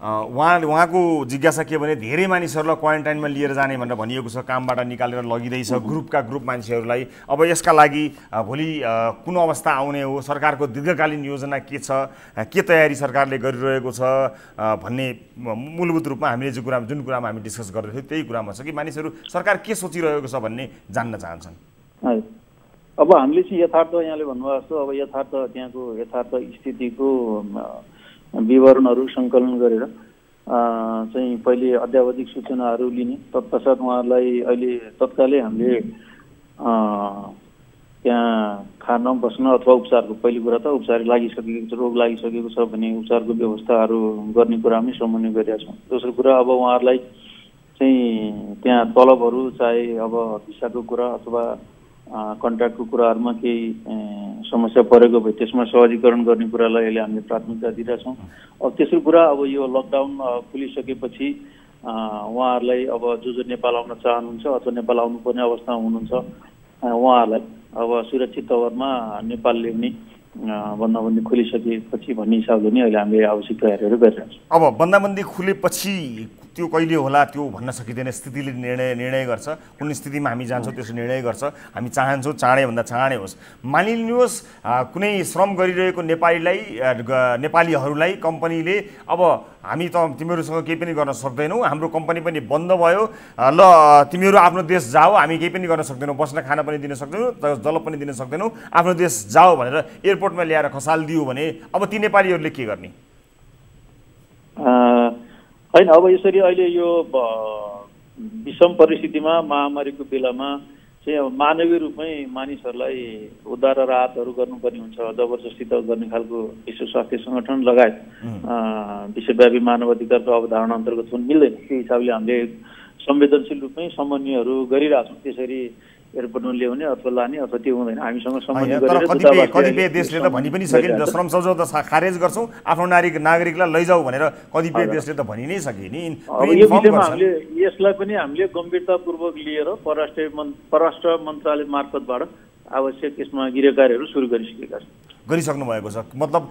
उहाँको जिज्ञासा के भने धेरै मानिसहरूलाई क्वारेन्टाइनमा लिएर जाने भनेर भनिएको छ, कामबाट निकालेर लगिँदैछ ग्रुपका ग्रुप मान्छेहरूलाई। अब यसका लागि भोलि कुन अवस्था आउने हो, सरकारको दीर्घकालीन योजना के छ, के तयारी सरकारले गरिरहेको छ भन्ने मूलभूत रूपमा हामीले जुन कुरामा हामी डिस्कस गर्दै थियौँ त्यही कुरामा छ कि मानिसहरू सरकार के सोचिरहेको छ भन्ने जान्न चाहन्छन्। अब हामीले चाहिँ यथार्थ यहाँले भन्नुभएको छ, अब यथार्थ त्यहाँको यथार्थ स्थितिको विवरणहरू सङ्कलन गरेर चाहिँ पहिले अध्यावधिक सूचनाहरू लिने, तत्पश्चात उहाँहरूलाई अहिले तत्कालै हामीले त्यहाँ खान बस्न अथवा उपचारको, पहिलो कुरा त उपचार लागिसकेको छ, रोग लागिसकेको छ भने उपचारको व्यवस्थाहरू गर्ने कुरामै समन्वय गरेका छौँ। दोस्रो कुरा अब उहाँहरूलाई चाहिँ त्यहाँ तलबहरू चाहे अब भिसाको कुरा अथवा कन्ट्र्याक्टको कुराहरूमा केही समस्या परेको भए त्यसमा सहजीकरण गर्ने कुरालाई अहिले हामीले प्राथमिकता दिइरहेछौँ। अब तेस्रो कुरा अब यो लकडाउन खुलिसकेपछि उहाँहरूलाई अब जो नेपाल आउन चाहनुहुन्छ अथवा नेपाल आउनुपर्ने अवस्थामा हुनुहुन्छ उहाँहरूलाई अब सुरक्षित तवरमा नेपाल ल्याउने बन्दाबन्दी खुलिसकेपछि भन्ने हिसाबले नै अहिले हामीले आवश्यक तयारीहरू गरिरहेछौँ। अब बन्दाबन्दी खुलेपछि त्यो कहिले होला त्यो भन्न सकिँदैन, स्थितिले निर्णय गर्छ, कुन स्थितिमा हामी जान्छौँ त्यसो निर्णय गर्छ। हामी चाहन्छौँ चाँडैभन्दा चाँडै होस्। मानिलिनुहोस् कुनै श्रम गरिरहेको नेपालीहरूलाई कम्पनीले अब हामी त तिमीहरूसँग केही पनि गर्न सक्दैनौँ, हाम्रो कम्पनी पनि बन्द भयो, ल तिमीहरू आफ्नो देश जाऊ, हामी केही पनि गर्न सक्दैनौँ, बस्न खान पनि दिन सक्दैनौँ, जल पनि दिन सक्दैनौँ, आफ्नो देश जाऊ भनेर एयरपोर्टमा ल्याएर खसालिदियो भने अब ती नेपालीहरूले के गर्ने? होइन, अब यसरी अहिले यो विषम परिस्थितिमा महामारीको बेलामा चाहिँ अब मानवीय रूपमै मानिसहरूलाई उद्धार र राहतहरू गर्नुपर्ने हुन्छ। जबरजस्ती त गर्ने खालको विश्व स्वास्थ्य सङ्गठन लगायत विश्वव्यापी मानवाधिकारको अवधारणा अन्तर्गत हुन मिल्दैन। त्यो हिसाबले हामीले संवेदनशील रूपमै समन्वयहरू गरिरहेछौँ। त्यसरी एयरपोर्टमा ल्याउने अथवा लाने अथवा त्यो हुँदैन, हामीसँग समन्वय गरेर कतिपय देशले त भनि पनि सके नि श्रम सम्झौता खारेज गर्छौँ, आफ्नो नागरिकलाई लैजाऊ भनेर कतिपय देशले त भनि नै सके नि। यो विषयमा हामीले यसलाई पनि हामीले गम्भीरतापूर्वक लिएर परराष्ट्र मन्त्रालय मार्फतबाट आवश्यक यसमा गृह कार्यहरू सुरु गरिसक्नु भएको छ। मतलब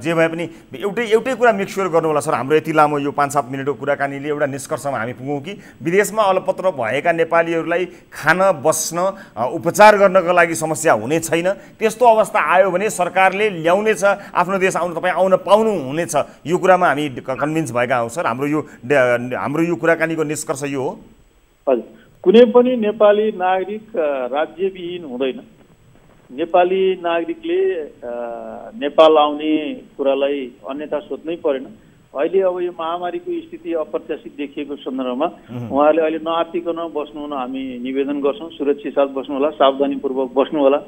जे भए पनि एउटै कुरा मेक स्योर गर्नु होला सर, हाम्रो यति लामो यो 5-7 मिनटको कुराकानीले एउटा निष्कर्षमा हामी पुगौँ कि विदेशमा अलपत्र भएका नेपालीहरूलाई खान बस्न उपचार गर्नको लागि समस्या हुने छैन। त्यस्तो अवस्था आयो भने सरकारले ल्याउनेछ, आफ्नो देश तपाईँ आउन पाउनु हुनेछ। यो कुरामा हामी कन्भिन्स भएका हौँ सर। हाम्रो यो कुराकानीको निष्कर्ष यो हो। हजुर, कुनै पनि नेपाली नागरिक राज्यविहीन हुँदैन। नेपाली नागरिकले नेपाल आउने कुरालाई अन्यथा सोध्नै परेन। अहिले अब यो महामारीको स्थिति अप्रत्याशित देखिएको सन्दर्भमा उहाँहरूले अहिले नआत्तिकन बस्नु हुन हामी निवेदन गर्छौँ। सुरक्षित साथ बस्नु होला, सावधानीपूर्वक बस्नु होला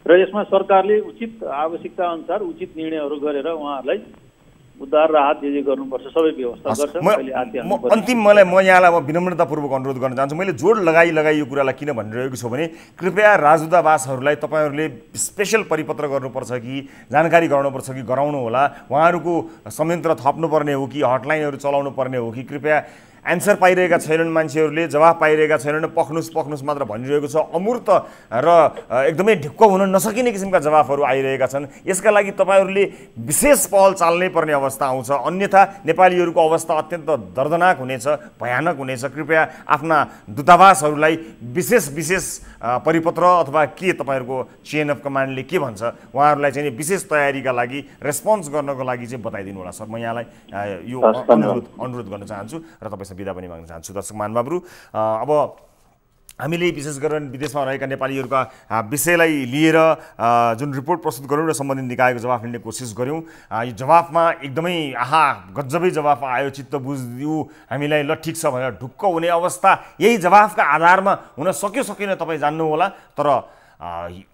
र यसमा सरकारले उचित आवश्यकता अनुसार उचित निर्णयहरू गरेर उहाँहरूलाई उद्धार राहत जे गर्नुपर्छ सबै व्यवस्था गर्छ। अन्तिम म यहाँलाई विनम्रतापूर्वक अनुरोध गर्न चाहन्छु। मैले जोड लगाई यो कुरालाई किन भनिरहेको छु भने कृपया राजदूतावासहरूलाई तपाईँहरूले स्पेसल परिपत्र गर्नुपर्छ कि जानकारी गराउनुपर्छ कि गराउनु होला। उहाँहरूको संयन्त्र थप्नुपर्ने हो कि हटलाइनहरू चलाउनु पर्ने हो कि कृपया एन्सर पाइरहेका छैनन्, मान्छेहरूले जवाफ पाइरहेका छैनन्, पख्नुस् मात्र भनिरहेको छ। अमूर्त र एकदमै ढिक्क हुन नसकिने किसिमका जवाफहरू आइरहेका छन्। यसका लागि तपाईँहरूले विशेष पहल चाल्नै पर्ने अवस्था आउँछ, अन्यथा नेपालीहरूको अवस्था अत्यन्त दर्दनाक हुनेछ, भयानक हुनेछ। कृपया आफ्ना दूतावासहरूलाई विशेष परिपत्र अथवा के तपाईँहरूको चेन अफ कमान्डले के भन्छ उहाँहरूलाई चाहिँ विशेष तयारीका लागि रेस्पोन्स गर्नको लागि चाहिँ बताइदिनु होला सर। म यहाँलाई यो अनुरोध गर्न चाहन्छु र तपाईसँग बिदा पनि माग्न चाहन्छु। दर्शक महानुभावहरू, अब हामीले विशेष गरेर विदेशमा रहेका नेपालीहरूका विषयलाई लिएर जुन रिपोर्ट प्रस्तुत गऱ्यौँ र सम्बन्धित निकायको जवाफ लिने कोसिस गऱ्यौँ। यो जवाफमा एकदमै गजबै जवाफ आयो, चित्त बुझ्यो हामीलाई, ल ठिक छ भनेर ढुक्क हुने अवस्था यही जवाफका आधारमा हुन सक्यो सकेन तपाईँ जान्नु होला। तर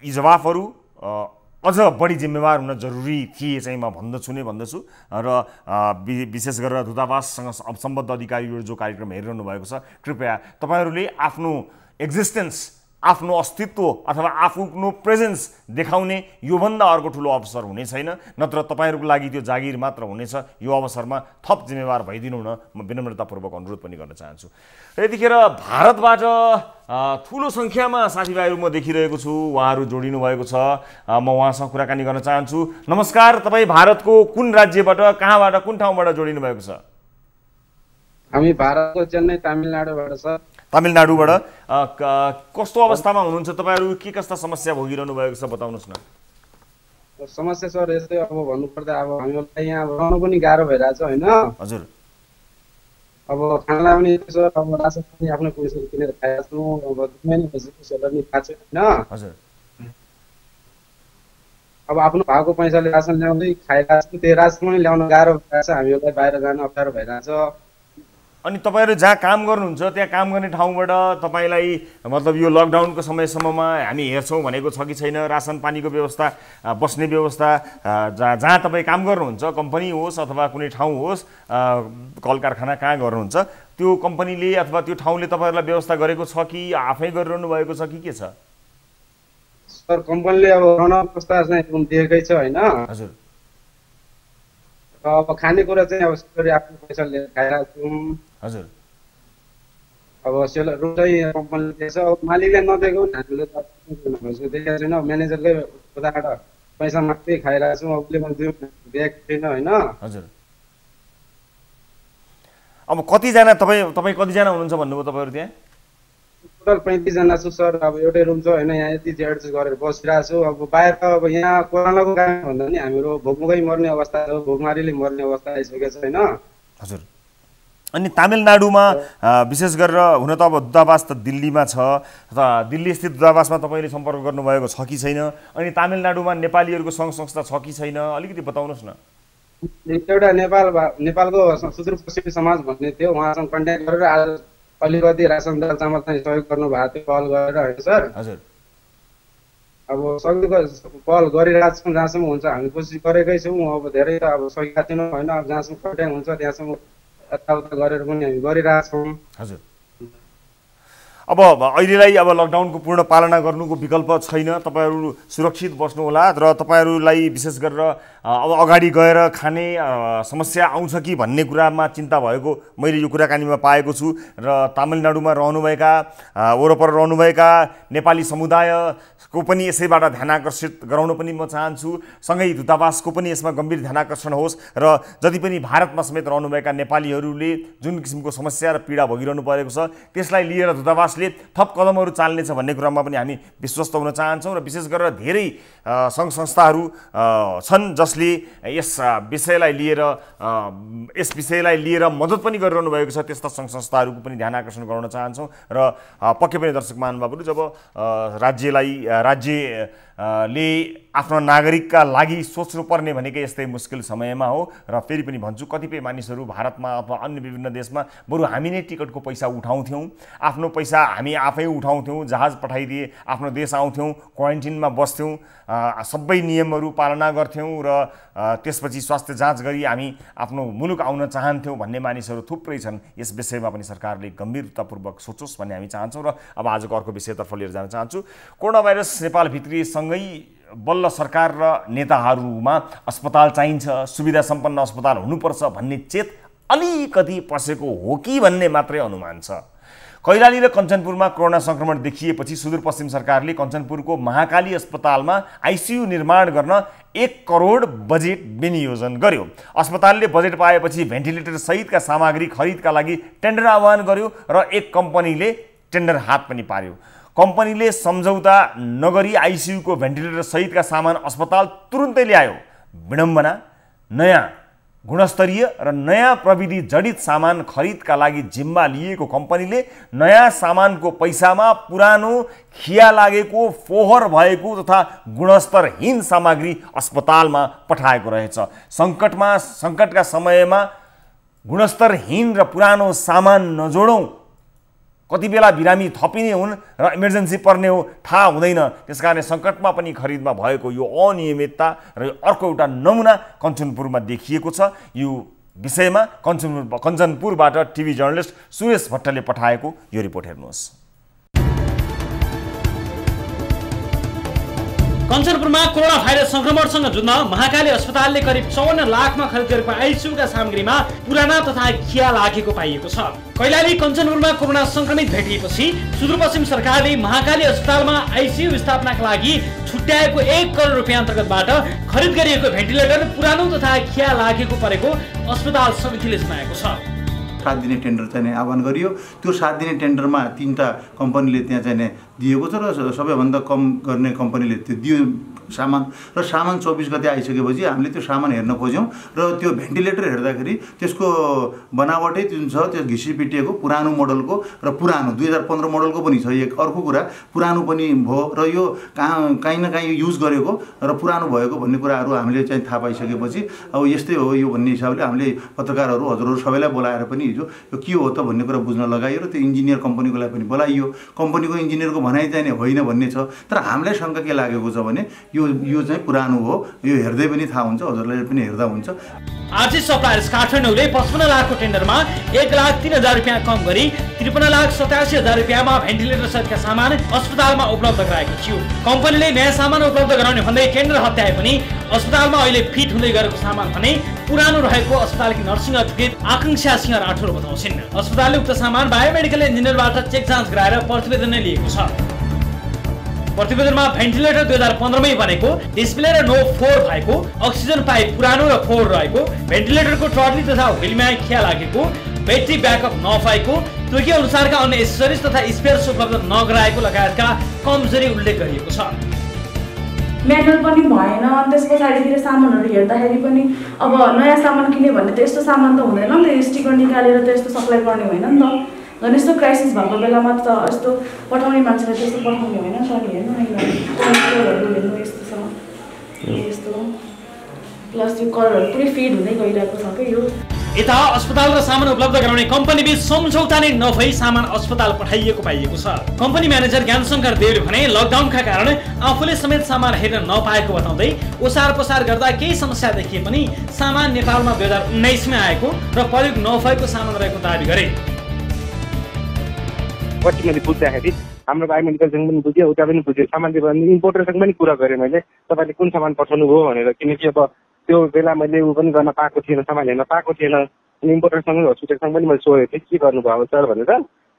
यी जवाफहरू अझ बढी जिम्मेवार हुन जरुरी थिए चाहिँ म भन्दछु र विशेष गरेर दूतावाससँग सम्बद्ध अधिकारीहरू जो कार्यक्रम हेरिरहनु भएको छ, कृपया तपाईहरूले आफ्नो एक्जिस्टेन्स, आफ्नो अस्तित्व अथवा आफ्नो प्रेजेन्स देखाउने योभन्दा अर्को ठुलो अवसर हुने छैन। नत्र तपाईँहरूको लागि त्यो जागिर मात्र हुनेछ। यो अवसरमा थप जिम्मेवार भइदिनु हुन म विनम्रतापूर्वक अनुरोध पनि गर्न चाहन्छु। र यतिखेर भारतबाट ठुलो सङ्ख्यामा साथीभाइहरू म देखिरहेको छु, उहाँहरू जोडिनु भएको छ। म उहाँसँग कुराकानी गर्न चाहन्छु। नमस्कार, तपाईँ भारतको कुन राज्यबाट, कहाँबाट, कुन ठाउँबाट जोडिनु भएको छ? हामी भारतको चेन्नई, तमिलनाडुबाट छ। तमिलनाडुबाट कस्तो अवस्थामा हुनुहुन्छ तपाईँहरू? के कस्ता समस्या भोगिरहनु भएको छ बताउनुहोस् न। समस्या सर यस्तै, अब भन्नुपर्दा अब हामीलाई यहाँ रहन पनि गाह्रो भइरहेछ होइन। हजुर। अब खानालाई पनि सर अब रासन पनि आफ्नो पैसा किनेर खाएको छौँ। अब 2 महिना भइसक्यो सेलरी पाएको छैन। हजुर। अब आफ्नो भएको पैसाले रासन ल्याउँदै खाइरहेको छौँ। त्यो रासन पनि ल्याउन गाह्रो भइरहेछ, हामीलाई बाहिर जान अप्ठ्यारो भइरहेछ। अनि तपाईँहरू जहाँ काम गर्नुहुन्छ त्यहाँ काम गर्ने ठाउँबाट तपाईँलाई मतलब यो लकडाउनको समयसम्ममा हामी हेर्छौँ भनेको छ कि छैन? रासन पानीको व्यवस्था, बस्ने व्यवस्था, जहाँ तपाईँ काम गर्नुहुन्छ, कम्पनी होस् अथवा कुनै ठाउँ होस्, कल कारखाना कहाँ गर्नुहुन्छ, त्यो कम्पनीले अथवा त्यो ठाउँले तपाईँहरूलाई व्यवस्था गरेको छ कि आफै गरिरहनु भएको छ कि के छ? सर कम्पनीले अब रहन व्यवस्था चाहिँ दिएकै छ होइन। हजुर। अब खानेकुरा चाहिँ अब सेलरी आफ्नो पैसा लिएर खाइरहेको छौँ। हजुर। अब सेलरी चाहिँ कम्पनीले दिएछ, अब मालिकले नदिएको हामीले देखेको छैन। म्यानेजरकै उताबाट पैसा माग्दै खाइरहेको छौँ। उसले पनि दिएको छैन होइन। हजुर। अब कतिजना तपाईँ कतिजना हुनुहुन्छ भन्नुभयो तपाईँहरू त्यहाँ? टोटल 35 जना छु सर। अब एउटै रुम छ होइन, यहाँ यति एडजस्ट गरेर बसिरहेको छु। अब बाहिर अब यहाँ कोरोनाको कारण भन्दा नि हामीहरू भोकभोकै मर्ने अवस्था छ, भोकमारीले मर्ने अवस्था आइसकेको छ होइन। हजुर। अनि तमिलनाडुमा विशेष गरेर हुन त अब दूतावास त दिल्लीमा छ, दिल्ली स्थित दूतावासमा तपाईँले सम्पर्क गर्नुभएको छ कि छैन? अनि तमिलनाडुमा नेपालीहरूको सङ्घ संस्था छ कि छैन? अलिकति बताउनुहोस् न। एउटा नेपालको सुदूरपश्चिमी समाज भन्ने थियो, उहाँसँग कन्ट्याक्ट गरेर आज अलिकति रासन दाल चामल चाहिँ सहयोग गर्नुभएको थियो पहल गरेर होइन सर। हजुर। अब सक्दो पहल गरिरहेको छौँ, जहाँसम्म हुन्छ हामी कोसिस गरेकै छौँ। अब धेरै त अब सकेका छैनौँ होइन। अब जहाँसम्म कन्ट्याक्ट हुन्छ त्यहाँसम्म यताउता गरेर पनि हामी गरिरहेछौँ। हजुर। अब अहिलेलाई अब लकडाउनको पूर्ण पालना गर्नुको विकल्प छैन। तपाईँहरू सुरक्षित बस्नुहोला र तपाईँहरूलाई विशेष गरेर अब अगाडि गएर खाने समस्या आउँछ कि भन्ने कुरामा चिन्ता भएको मैले यो कुराकानीमा पाएको छु। र तमिलनाडुमा रहनुभएका वरपर रहनुभएका नेपाली समुदायको पनि यसैबाट ध्यान आकर्षित गराउन पनि म चाहन्छु। सँगै दूतावासको पनि यसमा गम्भीर ध्यान आकर्षण होस् र जति पनि भारतमा समेत रहनुभएका नेपालीहरूले जुन किसिमको समस्या र पीडा भोगिरहनु परेको छ त्यसलाई लिएर दूतावासले थप कदमहरू चाल्नेछ भन्ने कुरामा पनि हामी विश्वस्त हुन चाहन्छौँ। र विशेष गरेर धेरै सङ्घ संस्थाहरू छन् जसले यस विषयलाई लिएर मद्दत पनि गरिरहनु भएको छ। त्यस्ता सङ्घ संस्थाहरूको पनि ध्यान आकर्षण गराउन चाहन्छौँ। र पक्कै पनि दर्शक महानुभावहरू, जब राज्यले आफ्नो नागरिकका लागि सोच्नुपर्ने भनेकै यस्तै मुस्किल समयमा हो। र फेरि पनि भन्छु, कतिपय मानिसहरू भारतमा अथवा अन्य विभिन्न देशमा बरु हामी नै टिकटको पैसा उठाउँथ्यौँ, आफ्नो पैसा हामी आफै उठाउँथ्यौँ, जहाज पठाइदिए आफ्नो देश आउँथ्यौँ, क्वारेन्टिनमा बस्थ्यौँ, सबै नियमहरू पालना गर्थ्यौँ र त्यसपछि स्वास्थ्य जाँच गरी हामी आफ्नो मुलुक आउन चाहन्थ्यौँ भन्ने मानिसहरू थुप्रै छन्। यस विषयमा पनि सरकारले गम्भीरतापूर्वक सोचोस् भन्ने हामी चाहन्छौँ। र अब आजको अर्को विषयतर्फ लिएर जान चाहन्छु। कोरोना भाइरस नेपालभित्रीसँगै बल्ल सरकार र नेताहरूमा अस्पताल चाहिन्छ, सुविधा सम्पन्न अस्पताल हुनुपर्छ भन्ने चेत अलिकति पसेको हो कि भन्ने मात्रै अनुमान छ। कैलाली र कञ्चनपुरमा कोरोना संक्रमण देखिएपछि सुदूरपश्चिम सरकारले कञ्चनपुरको महाकाली अस्पतालमा आइसियु निर्माण गर्न 1 करोड बजेट विनियोजन गर्यो। अस्पतालले बजेट पाएपछि भेन्टिलेटर सहितका सामग्री खरिदका लागि टेन्डर आह्वान गर्यो र एक कम्पनीले टेन्डर हात पनि पार्यो। कम्पनीले सम्झौता नगरी आइसियुको भेन्टिलेटर सहितका सामान अस्पताल तुरुन्तै ल्यायो। विडम्बना, नयाँ गुणस्तरीय र नयाँ प्रविधि जडित सामान खरिदका लागि जिम्मा लिएको कम्पनीले नयाँ सामानको पैसामा पुरानो खिया लागेको, फोहोर भएको तथा गुणस्तरहीन सामग्री अस्पतालमा पठाएको रहेछ। सङ्कटका समयमा गुणस्तरहीन र पुरानो सामान नजोडौँ कति बेला बिरामी थपिने हुन् र इमर्जेन्सी पर्ने हो थाहा हुँदैन। त्यसकारण सङ्कटमा पनि खरिदमा भएको यो अनियमितता र यो अर्को एउटा नमुना कञ्चनपुरमा देखिएको छ। यो विषयमा कञ्चनपुरबाट टिभी जर्नलिस्ट सुरेश भट्टले पठाएको यो रिपोर्ट हेर्नुहोस्। कञ्चनपुरमा कोरोना भाइरस संक्रमणसँग जुझ्न महाकाली अस्पतालले करिब 54 लाखमा खरिद गरेको आइसियुका सामग्रीमा पुराना तथा खिया लागेको पाइएको छ। कैलाली कञ्चनपुरमा कोरोना संक्रमित भेटिएपछि सुदूरपश्चिम सरकारले महाकाली अस्पतालमा आइसियु स्थापनाका लागि छुट्याएको 1 करोड रुपियाँ अन्तर्गतबाट खरिद गरिएको भेन्टिलेटर पुरानो तथा खिया लागेको परेको अस्पताल समितिले जनाएको छ। 7 दिने टेन्डर चाहिँ आह्वान गरियो। त्यो 7 दिने टेन्डरमा 3टा कम्पनीले त्यहाँ चाहिँ दिएको छ र सबैभन्दा कम गर्ने कम्पनीले त्यो दियो सामान र सामान 24 गते आइसकेपछि हामीले त्यो सामान हेर्न खोज्यौँ र त्यो भेन्टिलेटर हेर्दाखेरि त्यसको बनावटै जुन छ त्यो घिसिपिटिएको पुरानो मोडलको र पुरानो 2015 मोडलको पनि छ। एक अर्को कुरा पुरानो पनि भयो र यो काहीँ न काहीँ युज गरेको र पुरानो भएको भन्ने कुराहरू हामीले चाहिँ थाहा पाइसकेपछि अब यस्तै हो यो भन्ने हिसाबले हामीले पत्रकारहरू हजुरहरू सबैलाई बोलाएर पनि हिजो यो के हो त भन्ने कुरा बुझ्न लगाइयो र त्यो इन्जिनियर कम्पनीकोलाई पनि बोलाइयो। कम्पनीको इन्जिनियरको भनाइ चाहिँ होइन भन्ने छ। तर हामीलाई शङ्का के लागेको छ भने यो चाहिँ पुरानो हो, यो हेर्दै पनि थाहा हुन्छ, हजुरलाई पनि हेर्दा हुन्छ। आरजी सप्लायर्स काठमाडौँले 55 लाखको टेन्डरमा 1,03,000 रुपियाँ कम गरी 53,87,000 रुपियाँमा भेन्टिलेटर सहितका सामान अस्पतालमा उपलब्ध गराएको थियो। कम्पनीले नयाँ सामान उपलब्ध गराउने भन्दै टेन्डर हत्याए पनि अस्पतालमा अहिले फिट हुँदै गरेको सामान भने पुरानो रहेको अस्पतालकी नर्सिङ अधिकृत आकांक्षा सिंह राठौर बताउँछिन्। अस्पतालले उक्त सामान बायोमेडिकल इन्जिनियरबाट चेक जाँच गराएर प्रतिवेदन नै लिएको छ। प्रतिवेदनमा भेन्टिलेटर 2015 मै बनेको, डिस्प्ले र नो 4 भएको, अक्सिजन पाइप पुरानो र 4 रहेको, भेन्टिलेटरको ट्रली तथा व्हिलमा खिया लागेको, ब्याट्री ब्याकअप नपाएको, तोकी अनुसारका अन्य एसेसरिज तथा स्पेयर्स उपलब्ध नगराएको लगायतका कमजोरी उल्लेख गरिएको छ। म्यानुअल पनि भएन। त्यस पछाडितिर सामानहरू हेर्दाखेरि पनि अब नयाँ सामान किन्यो भने त यस्तो सामान त हुँदैन नि त, स्टिकर निकालेर त यस्तो सप्लाई गर्ने होइन नि त। झन् यस्तो क्राइसिस भएको बेलामा त यस्तो पठाउने मान्छेलाई त्यस्तो पठाउने होइन नि त। हेर्नु हेर्नु यस्तो छ, यस्तो प्लस यो कलरहरू पुरै फेड हुँदै गइरहेको छ क्या यो। यता अस्पताल र सामान उपलब्ध गराउने कम्पनी बीच सम्झौता नै नभई सामान अस्पताल पठाइएको पाइएको छ। कम्पनी म्यानेजर ज्ञानशङ्कर देवले भने लकडाउनका कारण आफूले समेत सामान हेर्न नपाएको बताउँदै ओसार पसार गर्दा केही समस्या देखिए पनि सामान नेपालमा 2019 मा आएको र प्रयोग नभएको सामान रहेको दाबी गरे। पछि मैले बुझ्दाखेरि हाम्रो बायोमेडिकलसँग पनि बुझेँ, उता पनि बुझेँ, सामान इम्पोर्टरसँग पनि कुरा गरेँ मैले, तपाईँले कुन सामान पठाउनु भयो भनेर। किनकि अब त्यो बेला मैले ऊ पनि गर्न पाएको थिएन, सामान हेर्न पाएको थिएन। अनि इम्पोर्टरसँग हस्पिटलसँग पनि मैले सोधेको थिएँ के गर्नुभयो सर भनेर।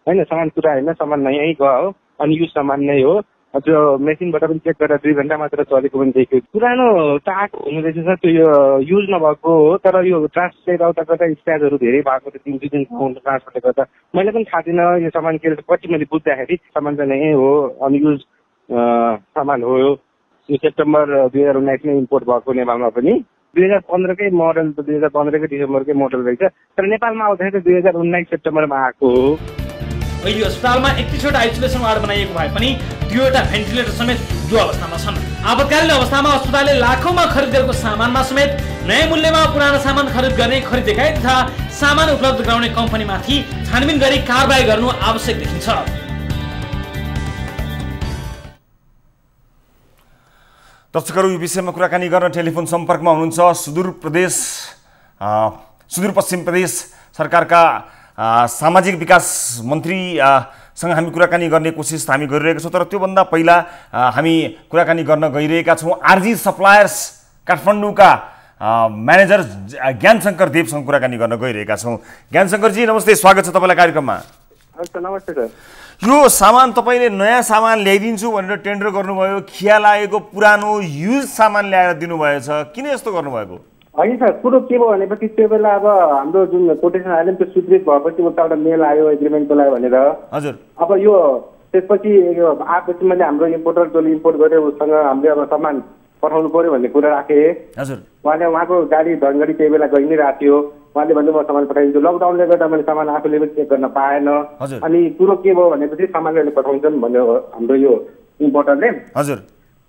होइन सामान कुरा होइन, सामान यहीँ गयो हो, अनयुज सामान नै हो। त्यो मेसिनबाट पनि चेक गरेर 2 घन्टा मात्र चलेको पनि देख्यो। पुरानो टाक हुने रहेछ सर, त्यो युज नभएको हो। तर यो ट्रान्सपोर्ट आउट गर्दा स्क्र्याचहरू धेरै भएको थियो 3 दिन ट्रान्सपोर्टले गर्दा। मैले पनि थाहा थिएन यो सामान के रहेछ। पछि मैले बुझ्दाखेरि सामान चाहिँ यहीँ हो, अनयुज सामान हो। यो सेप्टेम्बर 2019 मै इम्पोर्ट भएको नेपालमा पनि। 2015 कै मोडल, 2015 कै डिसेम्बरकै मोडल रहेछ। तर नेपालमा आउँदाखेरि त 2019 सेप्टेम्बरमा आएको हो। अहिले अस्पतालमा 31वटा आइसोलेसन वार्ड बनाइएको भए पनि 2वटा भेन्टिलेटर समेत जो अवस्थामा छन्। आपतकालीन अवस्थामा अस्पतालले लाखौंमा खरिद गरेको सामानमा समेत नयाँ मूल्यमा पुरानो सामान खरिद गर्ने खरिदेकाई तथा सामान उपलब्ध गराउने कम्पनीमाथि छानबिन गरी कारबाही गर्नु आवश्यक देखिन्छ। दर्शकहरू यो विषयमा कुराकानी गर्न टेलिफोन सम्पर्कमा हुनुहुन्छ सुदूरपश्चिम प्रदेश सरकारका सामाजिक विकास मन्त्रीसँग हामी कुराकानी गर्ने कोसिस हामी गरिरहेका छौँ। तर त्योभन्दा पहिला हामी कुराकानी गर्न गइरहेका छौँ आरजी सप्लायर्स काठमाडौँका म्यानेजर ज्ञानशङ्कर देवसँग कुराकानी गर्न गइरहेका छौँ। ज्ञानशङ्करजी नमस्ते, स्वागत छ तपाईँलाई कार्यक्रममा। नमस्ते सर। यो सामान तपाईँले नयाँ सामान ल्याइदिन्छु भनेर टेन्डर गर्नुभयो, खिया लागेको पुरानो युज सामान ल्याएर दिनुभएछ, किन यस्तो गर्नुभएको? होइन सर, कुरो के भयो भनेपछि त्यो बेला अब हाम्रो जुन कोटेसन आयो त्यो स्वीकृत भएपछि उता एउटा मेल आयो एग्रिमेन्टको लागि भनेर। हजुर। अब यो त्यसपछि आएपछि मैले हाम्रो इम्पोर्टर जसले इम्पोर्ट गर्यो उसँग हामीले अब सामान पठाउनु पर्यो भन्ने कुरा राखेँ। हजुर। उहाँको गाडी धनगढी त्यही बेला गइ नै रहेको थियो। उहाँले भन्दै म सामान पठाइदिन्छु। लकडाउनले गर्दा मैले सामान आफूले पनि चेक गर्न पाएन। अनि कुरो के भयो भनेपछि सामान अहिले पठाउँछन् भन्यो हाम्रो यो इम्पोर्टरले। हजुर।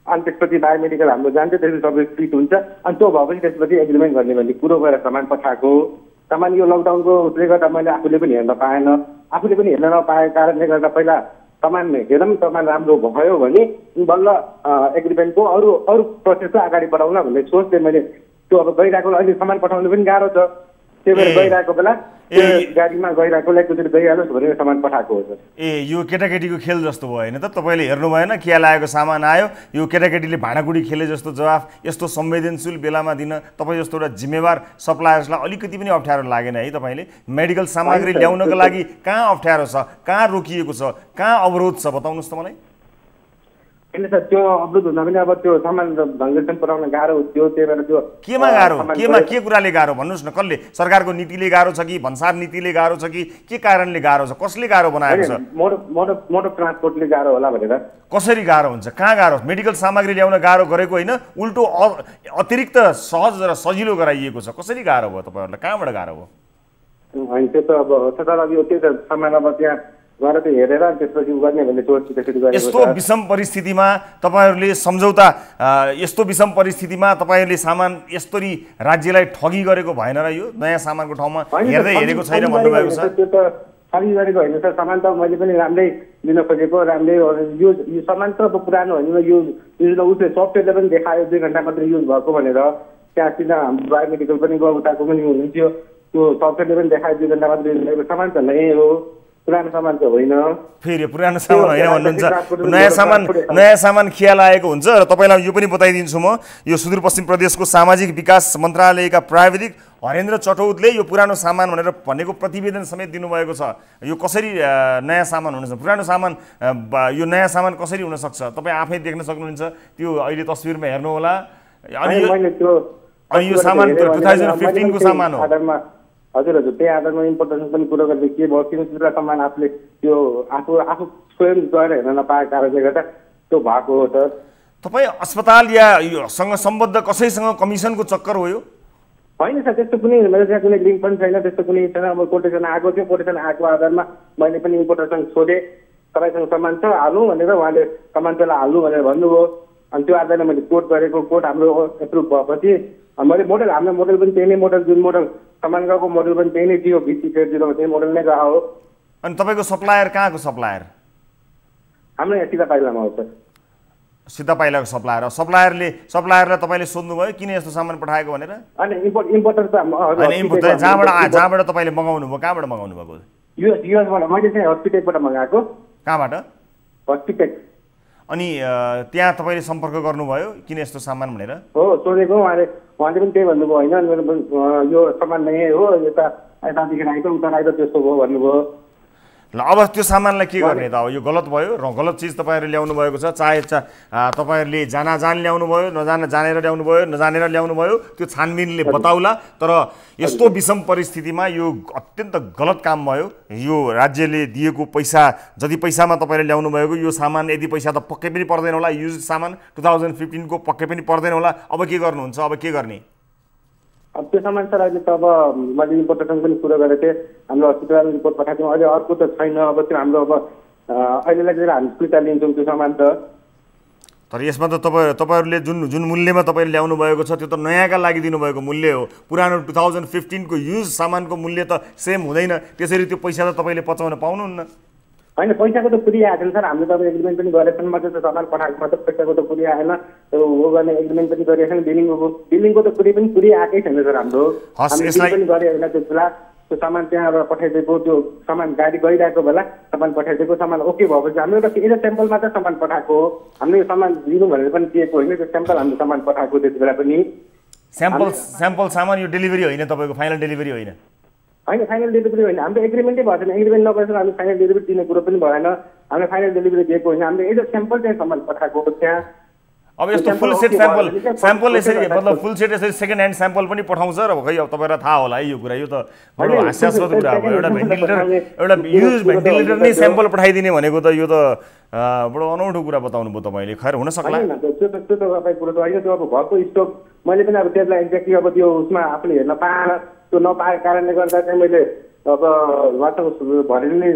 अनि त्यसपछि बायोमेडिकल हाम्रो जान्छ, त्यसपछि सबै फिट हुन्छ। अनि त्यो भएपछि त्यसपछि एग्रिमेन्ट गर्ने भन्ने कुरो गएर सामान पठाएको। सामान यो लकडाउनको उसले गर्दा मैले आफूले पनि हेर्न पाएन, आफूले पनि हेर्न नपाएको कारणले गर्दा पहिला सामान हेरौँ, सामान राम्रो भयो भने बल्ल एग्रिमेन्टको अरू प्रोसेसलाई अगाडि बढाउन भन्ने सोचले मैले त्यो अब गइरहेको अहिले सामान पठाउनु पनि गाह्रो छ, त्यही भएर गइरहेको बेला गाडीमा गइरहेकोलाई एकचोटि गइहालोस् भनेर सामान पठाएको हो। यो केटाकेटीको खेल जस्तो भयो होइन त? तपाईँले हेर्नु भएन, किया लागेको सामान आयो, यो केटाकेटीले भाँडाकुडी खेले जस्तो जवाफ यस्तो संवेदनशील बेलामा दिन तपाईँ जस्तो एउटा जिम्मेवार सप्लायर्सलाई अलिकति पनि अप्ठ्यारो लागेन है? तपाईँले मेडिकल सामग्री ल्याउनको लागि कहाँ अप्ठ्यारो छ, कहाँ रोकिएको छ, कहाँ अवरोध छ बताउनुहोस् त मलाई। होइन सर, त्यो अवरोध हुँदा पनि अब त्यो सामान ढङ्गसँग पुऱ्याउन गाह्रो थियो, त्यही भएर त्यो केमा गाह्रो, के कुराले गाह्रो भन्नुहोस् न? कसले, सरकारको नीतिले गाह्रो छ कि भन्सार नीतिले गाह्रो छ कि के कारणले गाह्रो छ, कसले गाह्रो बनाएको छ? मोटर ट्रान्सपोर्टले गाह्रो होला भनेर। कसरी गाह्रो हुन्छ, कहाँ गाह्रो? मेडिकल सामग्री ल्याउन गाह्रो गरेको होइन, उल्टो अतिरिक्त सहज र सजिलो गराइएको छ, कसरी गाह्रो भयो तपाईँहरूलाई, कहाँबाट गाह्रो भयो? होइन त्यो त अब सर अब यो त्यही त सामान अब त्यहाँ गएर त्यो हेरेर त्यसपछि गर्ने भन्ने सोच त्यसरी गरेको। यस्तो विषम परिस्थितिमा तपाईँहरूले सम्झौता, यस्तो विषम परिस्थितिमा तपाईँहरूले सामान यसरी राज्यलाई ठगी गरेको भएन र? यो नयाँ सामानको ठाउँमा हेर्दै हेरेको छैन भन्नुभएको छ। त्यो त ठगी गरेको होइन सर, सामान त मैले पनि राम्रै दिन खोजेको, राम्रै यो सामान त अब पुरानो होइन, यो उसले सफ्टवेयरले पनि देखायो 2 घन्टा मात्रै युज भएको भनेर। त्यहाँ सिधा हाम्रो बायोमेडिकल पनि उताको पनि हुनुहुन्थ्यो, त्यो सफ्टवेयरले पनि देखायो 2 घन्टा मात्रै युज गरेको सामान त नयाँ हो, पुरानो सामान त होइन। फेरि पुरानो सामान होइन भन्नुहुन्छ, नयाँ सामान खिया लागेको हुन्छ। र तपाईँलाई यो पनि बताइदिन्छु म, यो सुदूरपश्चिम प्रदेशको सामाजिक विकास मन्त्रालयका प्राविधिक हरेन्द्र चटौतले यो पुरानो सामान भनेर भनेको प्रतिवेदन समेत दिनुभएको छ। यो कसरी नयाँ सामान हुन सक्छ, पुरानो सामान, यो नयाँ सामान कसरी हुनसक्छ तपाईँ आफै देख्न सक्नुहुन्छ, त्यो अहिले तस्विरमा हेर्नुहोला। अनि यो सामान 2015 को सामान हो। हजुर हजुर, त्यही आधारमा इम्पोर्टेन्स पनि कुरो गर्दै के भयो, किन त्यो सामान आफूले त्यो आफू स्वयं गएर हेर्न नपाएको कारणले गर्दा त्यो भएको हो। सर तपाईँ अस्पताल या योसँग सम्बद्ध कसैसँग कमिसनको चक्कर हो यो? होइन सर, त्यस्तो कुनै मेरो त्यहाँ कुनै लिङ्क पनि छैन, त्यस्तो कुनै छैन। अब कोटेसन आएको थियो, कोटेसन आएको आधारमा मैले पनि इम्पोर्टेन्ससँग सोधेँ, तपाईँसँग सामान छ हाल्नु भनेर, उहाँले सामान त्यसलाई हाल्नु भनेर भन्नुभयो। अनि त्यो आधारमा मैले कोड गरेको, कोड हाम्रो एप्रुभ भएपछि मैले मोडल, हाम्रो मोडल पनि त्यही नै मोडल, जुन मोडल सामान गएको मोडल पनि त्यही नै थियो, 20 त्यही मोडल नै गएको हो। अनि तपाईँको सप्लायर कहाँको सप्लायर? हाम्रो यहाँ सिधा पाइलामा हो सर। सिधा पाइलाको सप्लायर हो। सप्लायरलाई तपाईँले सोध्नुभयो किन यस्तो सामान पठाएको भनेर? अनि इम्पोर्टर त जहाँबाट तपाईँले मगाउनु भयो, कहाँबाट मगाउनु भएको? युएसबाट। मैले चाहिँ हस्पिटलबाट मगाएको। कहाँबाट? हस्पिटल। अनि त्यहाँ तपाईँले सम्पर्क गर्नुभयो किन यस्तो सामान भनेर? हो, सोधेको, उहाँले पनि त्यही भन्नुभयो, होइन यो सामान नै हो, यता यतादेखि आएको उता आएको त्यस्तो भयो भन्नुभयो। ल अब त्यो सामानलाई के गर्ने त? अब यो गलत भयो र गलत चिज तपाईँहरूले ल्याउनु भएको छ, चाहे तपाईँहरूले जान ल्याउनु भयो, जानेर ल्याउनु भयो, नजानेर ल्याउनु भयो, त्यो छानबिनले बताउला। तर यस्तो विषम परिस्थितिमा यो अत्यन्त गलत काम भयो। यो राज्यले दिएको पैसा, जति पैसामा तपाईँले ल्याउनु भएको यो सामान, यदि पैसा त पक्कै पनि पर्दैन होला, युज सामान 2015 को पक्कै पनि पर्दैन होला। अब के गर्नुहुन्छ, अब के गर्ने? अब त्यो सामान सर अहिले त अब मैले इम्पोर्टेसन पनि कुरो गरेको थिएँ, हाम्रो हस्पिटलमा रिपोर्ट पठाएको थियौँ, अहिले अर्को त छैन। अब त्यो हाम्रो अब अहिलेलाई चाहिँ हामी फिर्ता लिन्छौँ त्यो सामान त। तर यसमा त तपाईँहरूले जुन मूल्यमा तपाईँले ल्याउनु भएको छ त्यो त नयाँका लागि दिनुभएको मूल्य हो। पुरानो 2015 को युज सामानको मूल्य त सेम हुँदैन, त्यसरी त्यो पैसा त तपाईँले पचाउन पाउनुहुन्न। होइन, पैसाको त पुरै आएन सर, हामीले त एग्रिमेन्ट पनि गरेको छैन, मात्र सामान पठाएको मात्र पैसाको त पुरै आएन। त्यो हो गर्ने एग्रिमेन्ट पनि गरेको छैन, बिलिङको त पुरै आएकै छैन सर हाम्रो। हामीले पनि गरे होइन त्यो बेला, त्यो सामान त्यहाँ पठाइदिएको, त्यो सामान गाडी गइरहेको बेला सामान पठाइदिएको, सामान ओके भएपछि हाम्रो एउटा स्याम्पल मात्र सामान पठाएको हो। हामीले यो सामान दिनु भनेर पनि दिएको होइन, त्यो स्याम्पल हाम्रो सामान पठाएको त्यति बेला पनि। स्याम्पल सामान यो डेलिभरी होइन, तपाईँको फाइनल डेलिभरी होइन? होइन, फाइनल डेलिभरी होइन, हाम्रो एग्रिमेन्टै भएको छैन। एग्रिमेन्ट नगरेर हामीले फाइनल डेलिभरी दिने कुरो पनि भएन, हामीले फाइनल डेलिभरी दिएको होइन, हामीले एउटा स्याम्पल चाहिँ सामान पठाएको हो त्यहाँ। अब यस्तो फुल सेट स्याम्पल यसरी, मतलब फुल सेट यसरी सेकेन्ड ह्यान्ड स्याम्पल पनि पठाउँछ र खै अब तपाईँलाई थाहा होला है यो कुरा। यो त बडो हास्यास्पद कुरा हो। एउटा युज भेन्टिलेटर नै स्याम्पल पठाइदिने भनेको त यो त बडो अनौठो कुरा बताउनु भयो तपाईँले। खैर हुन सक्ला, त्यो त तपाईँ कुरो त होइन। त्यो अब घरको स्टक मैले पनि अब त्यसलाई एक्ज्याक्टली अब त्यो उसमा आफूले हेर्न पाएन, त्यो नपाएको कारणले गर्दा चाहिँ मैले अब उहाँसँग भरेर नै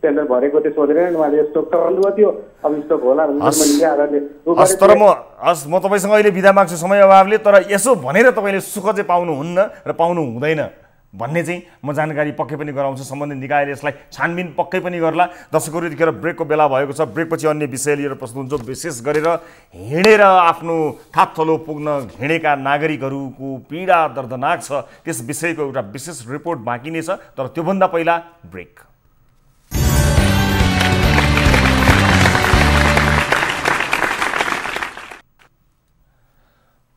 टेन्डर भरेको थियो, सोधेर उहाँले स्टक त भन्नुभयो थियो, अब स्टक होला भनेर। तर म तपाईँसँग अहिले बिदा माग्छु समय अभावले, तर यसो भनेर तपाईँले सुख चाहिँ पाउनुहुन्न र पाउनु हुँदैन। भन्ने चाहिँ म जानकारी पक्कै पनि गराउँछु। सम्बन्धित निकायले यसलाई छानबिन पक्कै पनि गर्ला। दर्शकहरू यतिखेर ब्रेकको बेला भएको छ। ब्रेकपछि अन्य विषय लिएर प्रस्तुत हुन्छ। विशेष गरेर हिँडेर आफ्नो थाकथलो पुग्न हिँडेका नागरिकहरूको पीडा दर्दनाक छ, त्यस विषयको एउटा विशेष रिपोर्ट बाँकी नै छ। तर त्योभन्दा पहिला ब्रेक।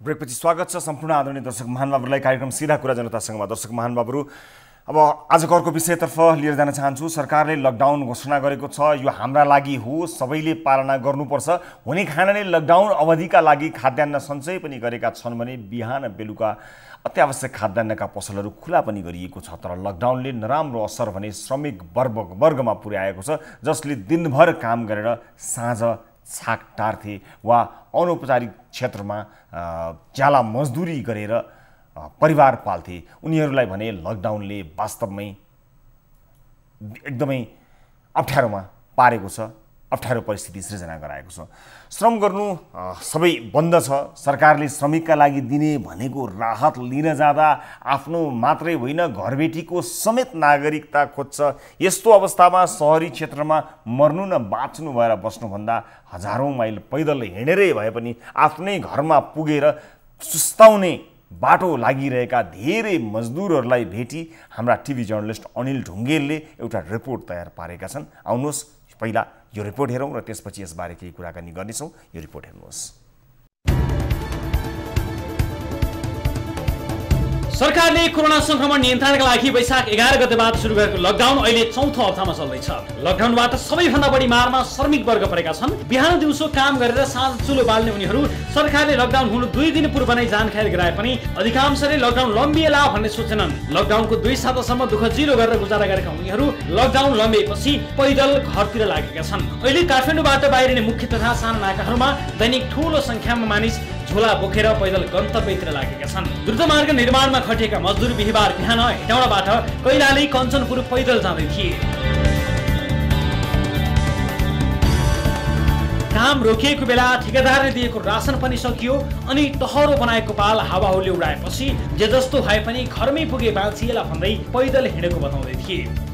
ब्रेकपछि स्वागत छ सम्पूर्ण आदरणीय दर्शक महानुभावहरूलाई कार्यक्रम सिधा कुरा जनतासँगमा। दर्शक महानुभावहरू, अब आजको अर्को विषयतर्फ लिएर जान चाहन्छु। सरकारले लकडाउन घोषणा गरेको छ। यो हाम्रा लागि हो, सबैले पालना गर्नुपर्छ। हुने खानाले लकडाउन अवधिका लागि खाद्यान्न सञ्चय पनि गरेका छन् भने बिहान बेलुका अत्यावश्यक खाद्यान्नका पसलहरू खुला पनि गरिएको छ। तर लकडाउनले नराम्रो असर भने श्रमिक वर्गमा पुर्याएको छ, जसले दिनभर काम गरेर साँझ छाक टार्थे वा अनौपचारिक क्षेत्रमा ज्याला मजदुरी गरेर परिवार पाल्थे। उनीहरूलाई भने लकडाउनले वास्तवमै एकदमै अप्ठ्यारोमा पारेको छ, अप्ठ्यारो परिस्थिति सृजना गराएको छ। श्रम गर्नु सबै बन्द छ। सरकारले श्रमिकका लागि दिने भनेको राहत लिन जाँदा आफ्नो मात्रै होइन, घरबेटीको समेत नागरिकता खोज्छ। यस्तो अवस्थामा शहरी क्षेत्रमा मर्नु न बाँच्नु भएर बस्नुभन्दा हजारौँ माइल पैदल हिँडेरै भए पनि आफ्नै घरमा पुगेर सुस्ताउने बाटो लागिरहेका धेरै मजदुरहरूलाई भेटी हाम्रा टिभी जर्नलिस्ट अनिल ढुङ्गेलले एउटा रिपोर्ट तयार पारेका छन्। आउनुहोस् पहिला यो रिपोर्ट हेरौँ र त्यसपछि यसबारे केही कुराकानी गर्नेछौँ। यो रिपोर्ट हेर्नुहोस्। सरकारले कोरोना संक्रमण नियन्त्रणका लागि वैशाख 11 गतेबाट सुरु गरेको लकडाउन अहिले चौथो हप्तामा चल्दैछ। लकडाउनबाट सबैभन्दा बढी मारमा श्रमिक वर्ग परेका छन्। बिहान दिउँसो काम गरेर साँझ चुलो बाल्ने उनीहरू सरकारले लकडाउन हुनु 2 दिन पूर्व नै जानकारी गराए पनि अधिकांशले लकडाउन लम्बिएला भन्ने सोचेनन्। लकडाउनको 2 सातासम्म दुःख जिलो गरेर गुजारा गरेका उनीहरू लकडाउन लम्बिएपछि पैदल घरतिर लागेका छन्। अहिले काठमाडौँबाट बाहिरिने मुख्य तथा साना नाकाहरूमा दैनिक ठूलो संख्यामा मानिस झोला बोकेर पैदल गन्तव्यतिर लागेका छन्। द्रुतमार्ग निर्माणमा खटिएका मजदुर बिहीबार बिहान हेटौँडाबाट कैलाली कञ्चनपुर पैदल जाँदै थिए। काम रोकिएको बेला ठेकेदारले दिएको रासन पनि सकियो अनि टहरो बनाएको पाल हावाहुले उडाएपछि जे जस्तो भए पनि घरमै पुगे बाँचिएला भन्दै पैदल हिँडेको बताउँदै थिए।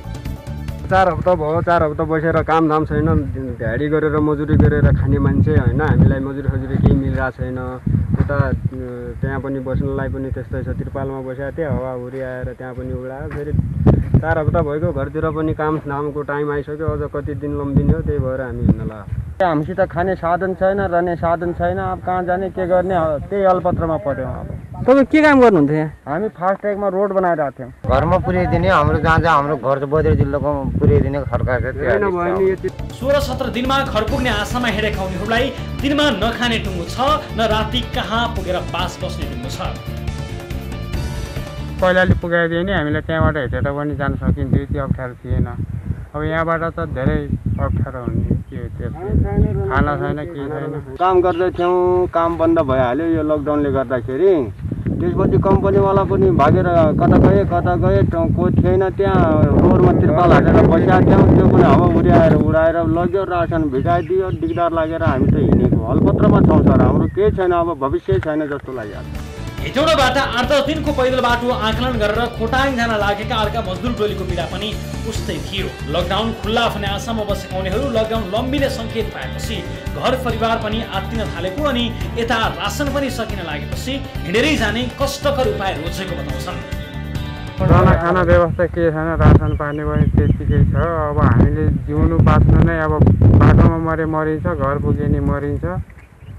4 हप्ता भयो, 4 हप्ता बसेर कामधाम छैन, ध्याडी गरेर मजुरी गरेर खाने मान्छे होइन। हामीलाई मजुरी खजुरी केही मिलिरहेको छैन। उता त्यहाँ पनि बस्नलाई पनि त्यस्तै छ। त्रिपालमा बसेको थिएँ, हावाहुरी आएर त्यहाँ पनि उडायो। फेरि 4 हप्ता भइगयो, घरतिर पनि कामको टाइम आइसक्यो। अझ कति दिन लम्बिने हो, त्यही भएर हामी हिँड्न लाग्यो। हामीसित खाने साधन छैन, रहने साधन छैन। अब कहाँ जाने के गर्ने, त्यही अल्पत्रमा पर्यो। अब तपाईँ के काम गर्नुहुन्थ्यो यहाँ? हामी फास्ट ट्र्याकमा रोड बनाइरहेको थियौँ। घरमा पुर्याइदिने, हाम्रो जहाँ जहाँ हाम्रो घर बद्री जिल्लाको पुर्याइदिने सरकारले 16-17 दिनमा घर पुग्ने आशामा हिँडेका उनीहरूलाई दिनमा नखाने टुङ्गो छ, न राति कहाँ पुगेर बास बस्ने टुङ्गो छ। पहिलाले पुगाइदियो नि हामीलाई त्यहाँबाट हेरेर पनि जान सकिन्थ्यो, त्यो अप्ठ्यारो थिएन। अब यहाँबाट त धेरै अप्ठ्यारो हुने के खाना छैन, के छैन। काम गर्दै थियौँ, काम बन्द भइहाल्यो यो लकडाउनले गर्दाखेरि। त्यसपछि कम्पनीवाला पनि भागेर कता गए कोही थिएन। त्यहाँ रोडमा त्रिपाल हालेर बसिरहेको थियौँ, त्यो पनि हावा उड्याएर उडाएर लग्यो, रासन भिजाइदियो। दिगदार लागेर हामी त हिँडेको अल्पत्रमा छौँ सर। हाम्रो केही छैन, अब भविष्य छैन जस्तो लागिहाल्छ। हेटौँडाबाट 8-10 दिनको पैदल बाटो आकलन गरेर खोटाङ जान लागेका अर्का मजदुर टोलीको पीडा पनि उस्तै थियो। लकडाउन खुल्ला भन्ने आशामा बसेका उनीहरू लकडाउन लम्बिने सङ्केत पाएपछि घर परिवार पनि आत्तिन थालेको अनि यता रासन पनि सकिन लागेपछि हिँडेरै जाने कष्टकर उपाय रोजेको बताउँछन्। खाना व्यवस्था के छैन, रासन पानी पनि त्यतिकै छ। अब हामीले जिउनु बाँच्नु नै अब बाटोमा मरिन्छ, घर पुगे नि मरिन्छ।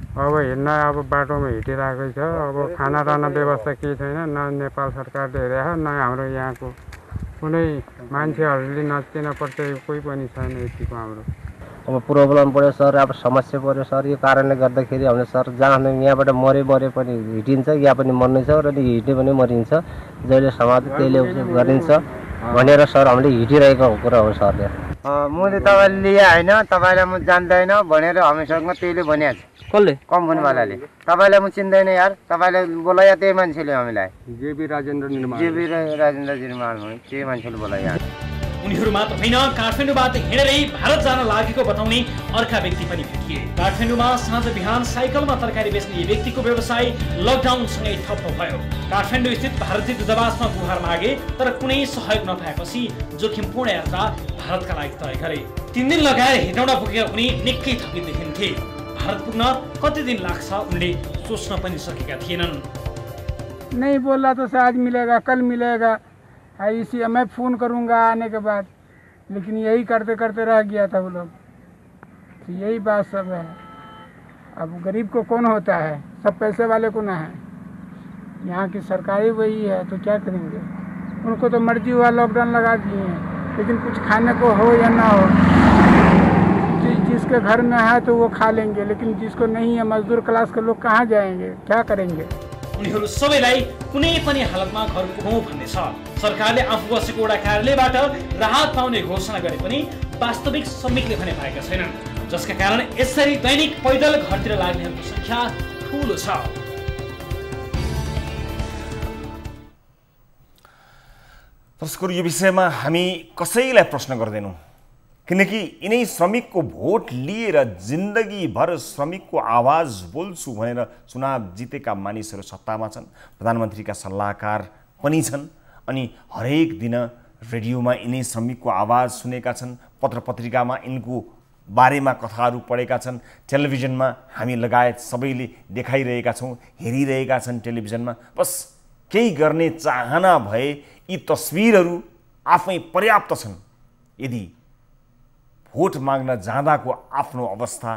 अब हिँड्न अब बाटोमा हिँडिरहेकै छ। अब खाना रहन व्यवस्था केही छैन, न नेपाल सरकारले हेरेको, न हाम्रो यहाँको कुनै मान्छेहरूले नचिन पर्छ कोही पनि छैन यतिको हाम्रो। अब प्रब्लम पऱ्यो सर, अब समस्या पऱ्यो सर। यो कारणले गर्दाखेरि हामीले सर जहाँ यहाँबाट मरे पनि हिँडिन्छ, यहाँ पनि मर्नेछ र हिँड्ने पनि मरिन्छ। जहिले समाज त्यसले गरिन्छ भनेर सर हामीले हिँडिरहेको कुरा हो सर। मैले तपाईँले लिए होइन, तपाईँलाई म जान्दैन भनेर हामीसँग त्यहीले भनिहाल्छ। कसले? कम्पनीवालाले। तपाईँलाई म चिन्दैन यार, तपाईँलाई बोलायो त्यही मान्छेले हामीलाई। जेबी राजेन्द्र निर्माण त्यही मान्छेले बोलायो। उनीहरू मात्र होइन, काठमाडौँबाट हिँडेरै भारत जान लागेको बताउने अर्का व्यक्ति पनि भेटिए। काठमाडौँमा साँझ बिहान साइकलमा तरकारी बेच्ने व्यक्तिको व्यवसाय लकडाउनसँगै ठप्प भयो। काठमाडौँ स्थित भारतीय दूतावासमा गुहार मागे तर कुनै सहयोग नपाएपछि जोखिमपूर्ण यात्रा भारतका लागि तय गरे। 3 दिन लगाएर हेटौँडा पुगेका उनी निकै थकित देखिन्थे। भारत पुग्न कति दिन लाग्छ उनले सोच्न पनि सकेका थिएनन्। नहीं बोला तो शायद मिलेगा, कल मिलेगा, इसी मैं फ़ोन करूंगा आने के बाद, लेकिन यही करते करते रह गया था वो लोग। तो यही बात सब है। अब गरीब को कौन होता है, सब पैसे वाले को ना है। यहाँ की सरकारी वही है, तो क्या करेंगे। उनको तो मर्जी हुआ लॉकडाउन लगा दिए हैं, लेकिन कुछ खाने को हो या ना हो, जिसके घर में है तो वो खा लेंगे, लेकिन जिसको नहीं है, मजदूर क्लास के लोग कहाँ जाएंगे, क्या करेंगे। उनीहरू सबैलाई कुनै पनि हालतमा घर पुगौँ भन्ने छ। सरकारले आफू बसेको वडा कार्यालयबाट राहत पाउने घोषणा गरे पनि वास्तविक श्रमिकले भने पाएका छैनन्, जसका कारण यसरी दैनिक पैदल घरतिर लाग्नेहरूको संख्या ठूलो छ। दर्शकहरू, यो विषयमा हामी कसैलाई प्रश्न गर्दैनौँ, किनकि यिनै श्रमिकको भोट लिएर जिन्दगीभर श्रमिकको आवाज बोल्छु भनेर चुनाव जितेका मानिसहरू सत्तामा छन्, प्रधानमन्त्रीका सल्लाहकार पनि छन्, अनि हरेक दिन रेडियोमा यिनै श्रमिकको आवाज सुनेका छन्, पत्र पत्रिकामा यिनको बारेमा कथाहरू पढेका छन्, टेलिभिजनमा हामी लगायत सबैले देखाइरहेका छौँ, हेरिरहेका छन् टेलिभिजनमा। बस केही गर्ने चाहना भए यी तस्बिरहरू आफै पर्याप्त छन्। यदि भोट माग्न जाँदाको आफ्नो अवस्था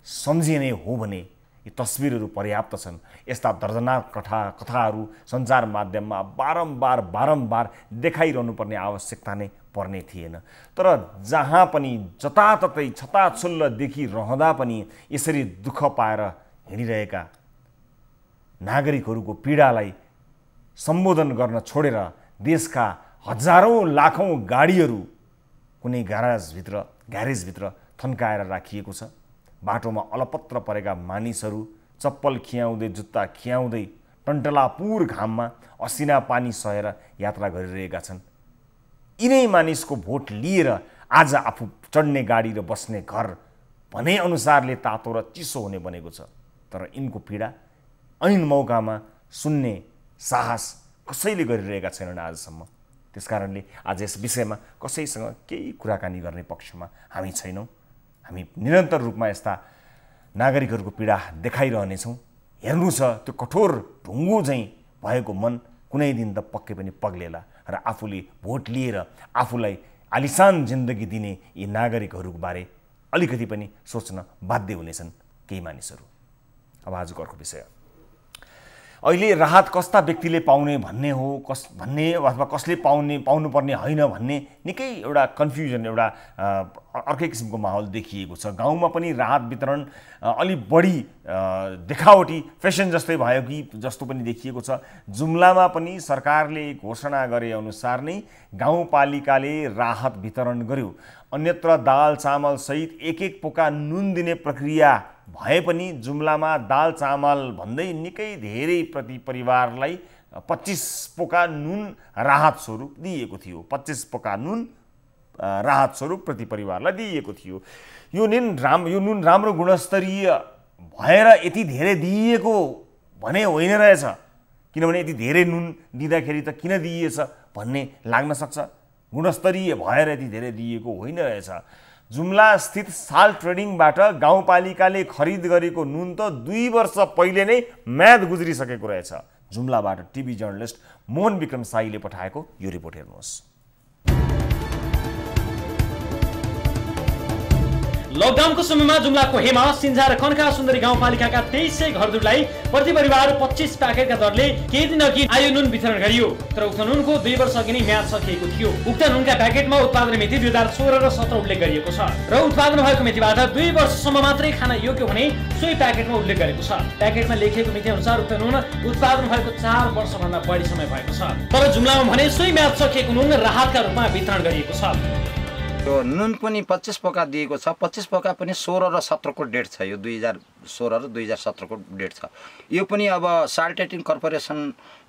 सम्झिने हो भने यी तस्बिरहरू पर्याप्त छन्। यस्ता दर्दनाक कथाहरू सञ्चार माध्यममा बारम्बार देखाइरहनु पर्ने आवश्यकता नै पर्ने थिएन। तर जहाँ पनि जताततै छताछुल्ल देखिरहँदा पनि यसरी दुःख पाएर हिँडिरहेका नागरिकहरूको पीडालाई सम्बोधन गर्न छोडेर देशका हजारौँ लाखौँ गाडीहरू कुनै ग्यारेजभित्र थन्काएर राखिएको छ। बाटोमा अलपत्र परेका मानिसहरू चप्पल खियाउँदै, जुत्ता खियाउँदै टन्टलापुर घाममा असिना पानी सहेर यात्रा गरिरहेका छन्। यिनै मानिसको भोट लिएर आज आफू चढ्ने गाडी र बस्ने घर भने अनुसारले तातो र चिसो हुने बनेको छ। तर यिनको पीडा ऐन मौकामा सुन्ने साहस कसैले गरिरहेका छैनन् आजसम्म। त्यसकारणले आज यस विषयमा कसैसँग केही कुराकानी गर्ने पक्षमा हामी छैनौँ। हामी निरन्तर रूपमा यस्ता नागरिकहरूको पीडा देखाइरहनेछौँ। हेर्नु छ त्यो कठोर ढुङ्गो चाहिँ भएको मन कुनै दिन त पक्कै पनि पग्लेला र आफूले भोट लिएर आफूलाई आलिसान जिन्दगी दिने यी नागरिकहरूको बारे अलिकति पनि सोच्न बाध्य हुनेछन् केही मानिसहरू। अब आजको अर्को विषय, अहिले राहत कस्ता व्यक्तिले पाउने भन्ने हो भन्ने अथवा कसले पाउनुपर्ने होइन भन्ने निकै एउटा कन्फ्युजन, एउटा अर्कै किसिमको माहौल देखिएको छ। गाउँमा पनि राहत वितरण अलि बढी देखावटी फेसन जस्तै भयो कि जस्तो पनि देखिएको छ। जुम्लामा पनि सरकारले घोषणा गरे अनुसार नै गाउँपालिकाले राहत वितरण गर्यो। अन्यत्र दाल चामल सहित एक पोका नुन दिने प्रक्रिया भए पनि जुम्लामा दाल चामल भन्दै निकै धेरै प्रति परिवारलाई 25 पोका नुन राहत स्वरूप दिएको थियो। 25 पोका नुन राहत स्वरूप प्रति परिवारलाई दिएको थियो। यो नुन राम्रो गुणस्तरीय भएर यति धेरै दिएको भने होइन रहेछ, किनभने यति धेरै नुन दिँदाखेरि त किन दिइएछ भन्ने लाग्न सक्छ। गुणस्तरीय भएर यति धेरै दिएको होइन रहेछ। जुम्ला स्थित साल ट्रेडिङबाट गाउँपालिकाले खरिद गरेको नुन त 2 वर्ष पहिले नै म्याद गुज्रिसकेको रहेछ। जुम्लाबाट टिभी जर्नलिस्ट मोहन विक्रम साईले पठाएको यो रिपोर्ट हेर्नुहोस्। लकडाउनको समयमा जुम्लाको हेमा, सिन्झा र कन्का सुन्दरी गाउँपालिकाका 2300 घरधुरीलाई प्रति परिवार 25 प्याकेटका दरले केही दिन अघि आयो नुन वितरण गरियो। तर उक्त नुनको 2 वर्ष अघि नै म्याद सकिएको थियो। उक्त नुनका प्याकेटमा उत्पादन मिति 2016 र 17 उल्लेख गरिएको छ र उत्पादन भएको मितिबाट 2 वर्षसम्म मात्रै खान योग्य हुने सोही प्याकेटमा उल्लेख गरेको छ। प्याकेटमा लेखिएको मिति अनुसार उक्त नुन उत्पादन भएको 4 वर्षभन्दा बढी समय भएको छ। तर जुम्लामा भने सोही म्याद सकिएको नुन राहतका रूपमा वितरण गरिएको छ। यो नुन पनि 25 पोका दिएको छ। 25 पोका पनि 16 र 17 को डेट छ। यो 2016 र 2017 को डेट छ। यो पनि अब साल्ट एटिन कर्पोरेसन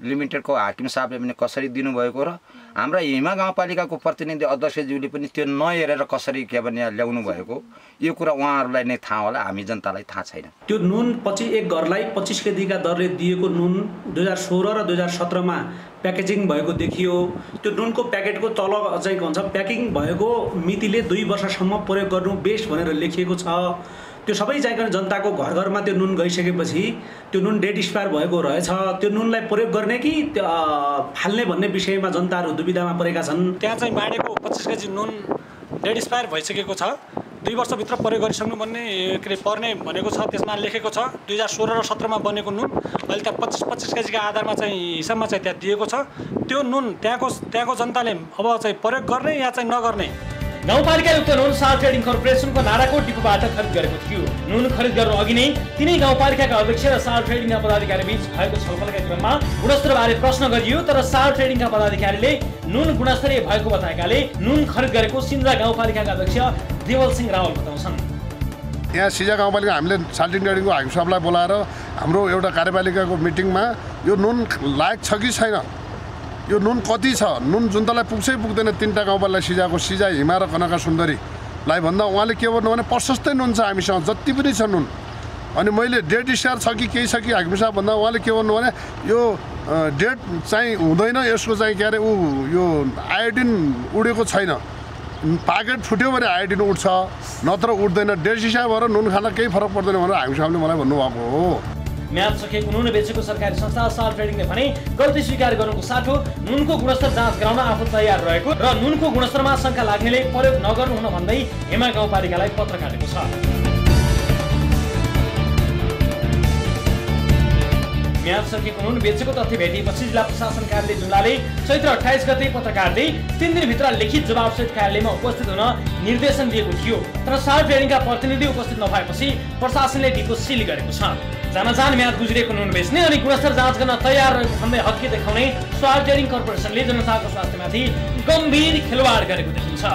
लिमिटेडको हाकिम साहबले पनि कसरी दिनुभएको र हाम्रा हिमा गाउँपालिकाको प्रतिनिधि अध्यक्षज्यूले पनि त्यो नहेरेर कसरी के भने ल्याउनु भएको यो कुरा उहाँहरूलाई नै थाहा होला, हामी जनतालाई थाहा छैन। त्यो नुन एक घरलाई 25 केजीका दरले दिएको नुन 2016 र 2017 मा प्याकेजिङ भएको देखियो। त्यो नुनको प्याकेटको तल चाहिँ भन्छ प्याकिङ भएको मितिले 2 वर्षसम्म प्रयोग गर्नु बेस्ट भनेर लेखिएको छ। त्यो सबै चाहिँ जनताको घर घरमा त्यो नुन गइसकेपछि त्यो नुन डेट एक्सपायर भएको रहेछ। त्यो नुनलाई प्रयोग गर्ने कि फाल्ने भन्ने विषयमा जनताहरू दुविधामा परेका छन्। त्यहाँ चाहिँ बाँडेको 25 केजी नुन डेट एक्सपायर भइसकेको छ, 2 वर्षभित्र प्रयोग गरिसक्नु भन्ने के अरे पर्ने भनेको छ। त्यसमा लेखेको छ 2016 र 17 मा बनेको नुन अहिले त्यहाँ 25 केजीका आधारमा चाहिँ हिसाबमा चाहिँ त्यहाँ दिएको छ। त्यो नुन त्यहाँको जनताले अब चाहिँ प्रयोग गर्ने या चाहिँ नगर्ने। गाउँपालिकाले उक्त नुन साल्ट ट्रेडिङ कर्पोरेसनको नाराकोट डिपोबाट खरिद गरेको थियो। नुन खरिद गर्नु अघि नै तिनै गाउँपालिकाका अध्यक्ष र साल्ट ट्रेडिङका पदाधिकारी बीच भएको छलफलका क्रममा गुणस्तरबारे प्रश्न गरियो, तर साल्ट ट्रेडिङका पदाधिकारीले नुन गुणस्तरीय भएको बताएकाले नुन खरिद गरेको सिन्जा गाउँपालिकाका अध्यक्ष देवल सिंह रावल बताउँछन्। यहाँ सिजा गाउँपालिका हामीले साल्ट ट्रेडिङको हाकिम साहबलाई बोलाएर हाम्रो एउटा कार्यपालिकाको मिटिङमा यो नुन लायक छ कि छैन, यो नुन कति छ, नुन जुन्तालाई पुग्छै पुग्दैन 3टा गाउँपालिका सिजाको सिजा हिमा र कनका सुन्दरीलाई भन्दा उहाँले के भन्नु भने प्रशस्तै नुन छ हामीसँग जति पनि छ नुन। अनि मैले डेट एक्सपायर छ कि केही छ कि हाकिम साहब भन्दा उहाँले के भन्नु भने यो डेट चाहिँ हुँदैन, यसको चाहिँ के अरे यो आयोडिन उडेको छैन, प्याकेट फुट्यो भने आयोडिन उठ्छ नत्र उठ्दैन, डेट एक्सपायर भएर नुन खान केही फरक पर्दैन भनेर हाकिम साहबले मलाई भन्नुभएको हो। म्याद सकेको नुन बेचेको सरकारी संस्था साल्ट ट्रेडिङले भने गल्ती स्वीकार गर्नुको साथो नुनको गुणस्तर जाँच गराउन आफू तयार रहेको र नुनको गुणस्तरमा शंका लाग्नेले प्रयोग नगर्नु हुन भन्दै हेमा गाउँपालिकालाई पत्र काटेको छ। म्याद सकेको नुन बेचेको तथ्य भेटिएपछि जिल्ला प्रशासन कार्यालय जुम्लाले चैत्र 28 गते पत्र काट्दै 3 दिनभित्र लिखित जवाबसहित कार्यालयमा उपस्थित हुन निर्देशन दिएको थियो, तर साल्ट ट्रेडिङका प्रतिनिधि उपस्थित नभएपछि प्रशासनले डिपो सिल गरेको छ। जान म्याद गुज्रिएको नुन बेच्ने अनि गुणस्तर जाँच गर्न तयार रहेको भन्दै हक्की देखाउने साल्ट ट्रेडिङ कर्पोरेसनले जनताको स्वास्थ्यमाथि गम्भीर खेलवाड गरेको देखिन्छ।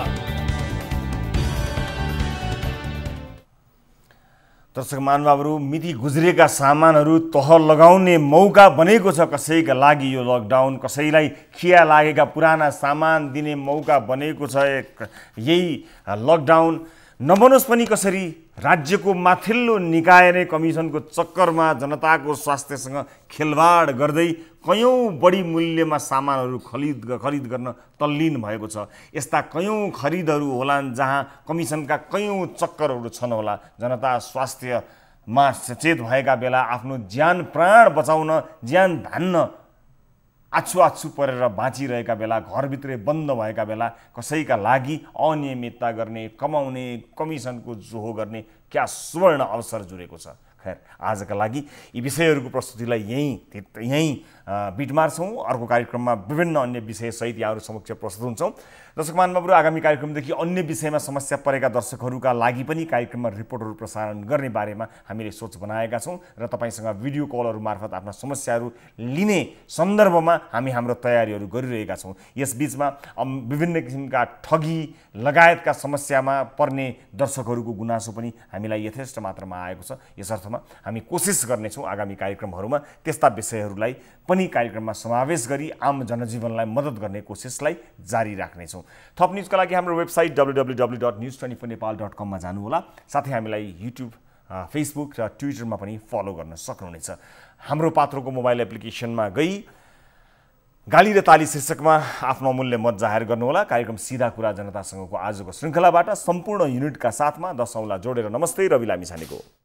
दर्शक महानुभावहरू, मिति गुज्रिएका सामानहरू तह लगाउने मौका बनेको छ कसैका लागि यो लकडाउन, कसैलाई खिया लागेका पुराना सामान दिने मौका बनेको छ यही लकडाउन। नबनोस् पनि कसरी राज्यको माथिल्लो निकाय नै कमिसनको चक्करमा जनताको स्वास्थ्यसँग खेलवाड गर्दै कयौं बढी मूल्यमा सामानहरू खरिद गर्न तल्लीन भएको छ। यस्ता कयौं खरिदहरू होलान् जहाँ कमिसनका कयौं चक्करहरू छन् होला। जनता स्वास्थ्यमा सचेत भएका बेला आफ्नो ज्यान प्राण बचाउन, ज्यान धान्न आछु परेर बाँचिरहेका बेला, घरभित्रै बन्द भएका बेला कसैका लागि अनियमितता गर्ने, कमाउने, कमिसनको जोहो गर्ने क्या सुवर्ण अवसर जुरेको छ। खैर, आजका लागि यी विषयहरूको प्रस्तुतिलाई यहीँ बिट मार्छौँ। अर्को कार्यक्रममा विभिन्न अन्य विषयसहित यहाँहरू समक्ष प्रस्तुत हुन्छौँ। दर्शक महानुभावहरू, आगामी कार्यक्रमदेखि अन्य विषयमा समस्या परेका दर्शकहरूका लागि पनि कार्यक्रममा रिपोर्टहरू प्रसारण गर्ने बारेमा हामीले सोच बनाएका छौँ र तपाईँसँग भिडियो कलहरू मार्फत आफ्ना समस्याहरू लिने सन्दर्भमा हामी हाम्रो तयारीहरू गरिरहेका छौँ। यसबीचमा विभिन्न किसिमका ठगी लगायतका समस्यामा पर्ने दर्शकहरूको गुनासो पनि हामीलाई यथेष्ट मात्रामा आएको छ। यसर्थ हामी कोसिस गर्नेछौँ आगामी कार्यक्रमहरूमा त्यस्ता विषयहरूलाई पनि कार्यक्रममा समावेश गरी आम जनजीवनलाई मद्दत गर्ने कोसिसलाई जारी राख्नेछौँ। थप न्युजका लागि हाम्रो वेबसाइट www.news24nepal.com मा जानुहोला। साथै हामीलाई युट्युब, फेसबुक र ट्विटरमा पनि फलो गर्न सक्नुहुनेछ। हाम्रो पात्रोको मोबाइल एप्लिकेसनमा गई गाली र ताली शीर्षकमा आफ्नो अमूल्य मत जाहेर गर्नुहोला। कार्यक्रम सिधा कुरा जनतासँगको आजको श्रृङ्खलाबाट सम्पूर्ण युनिटका साथमा 10 औँला जोडेर नमस्ते, रवि लामिछानेको।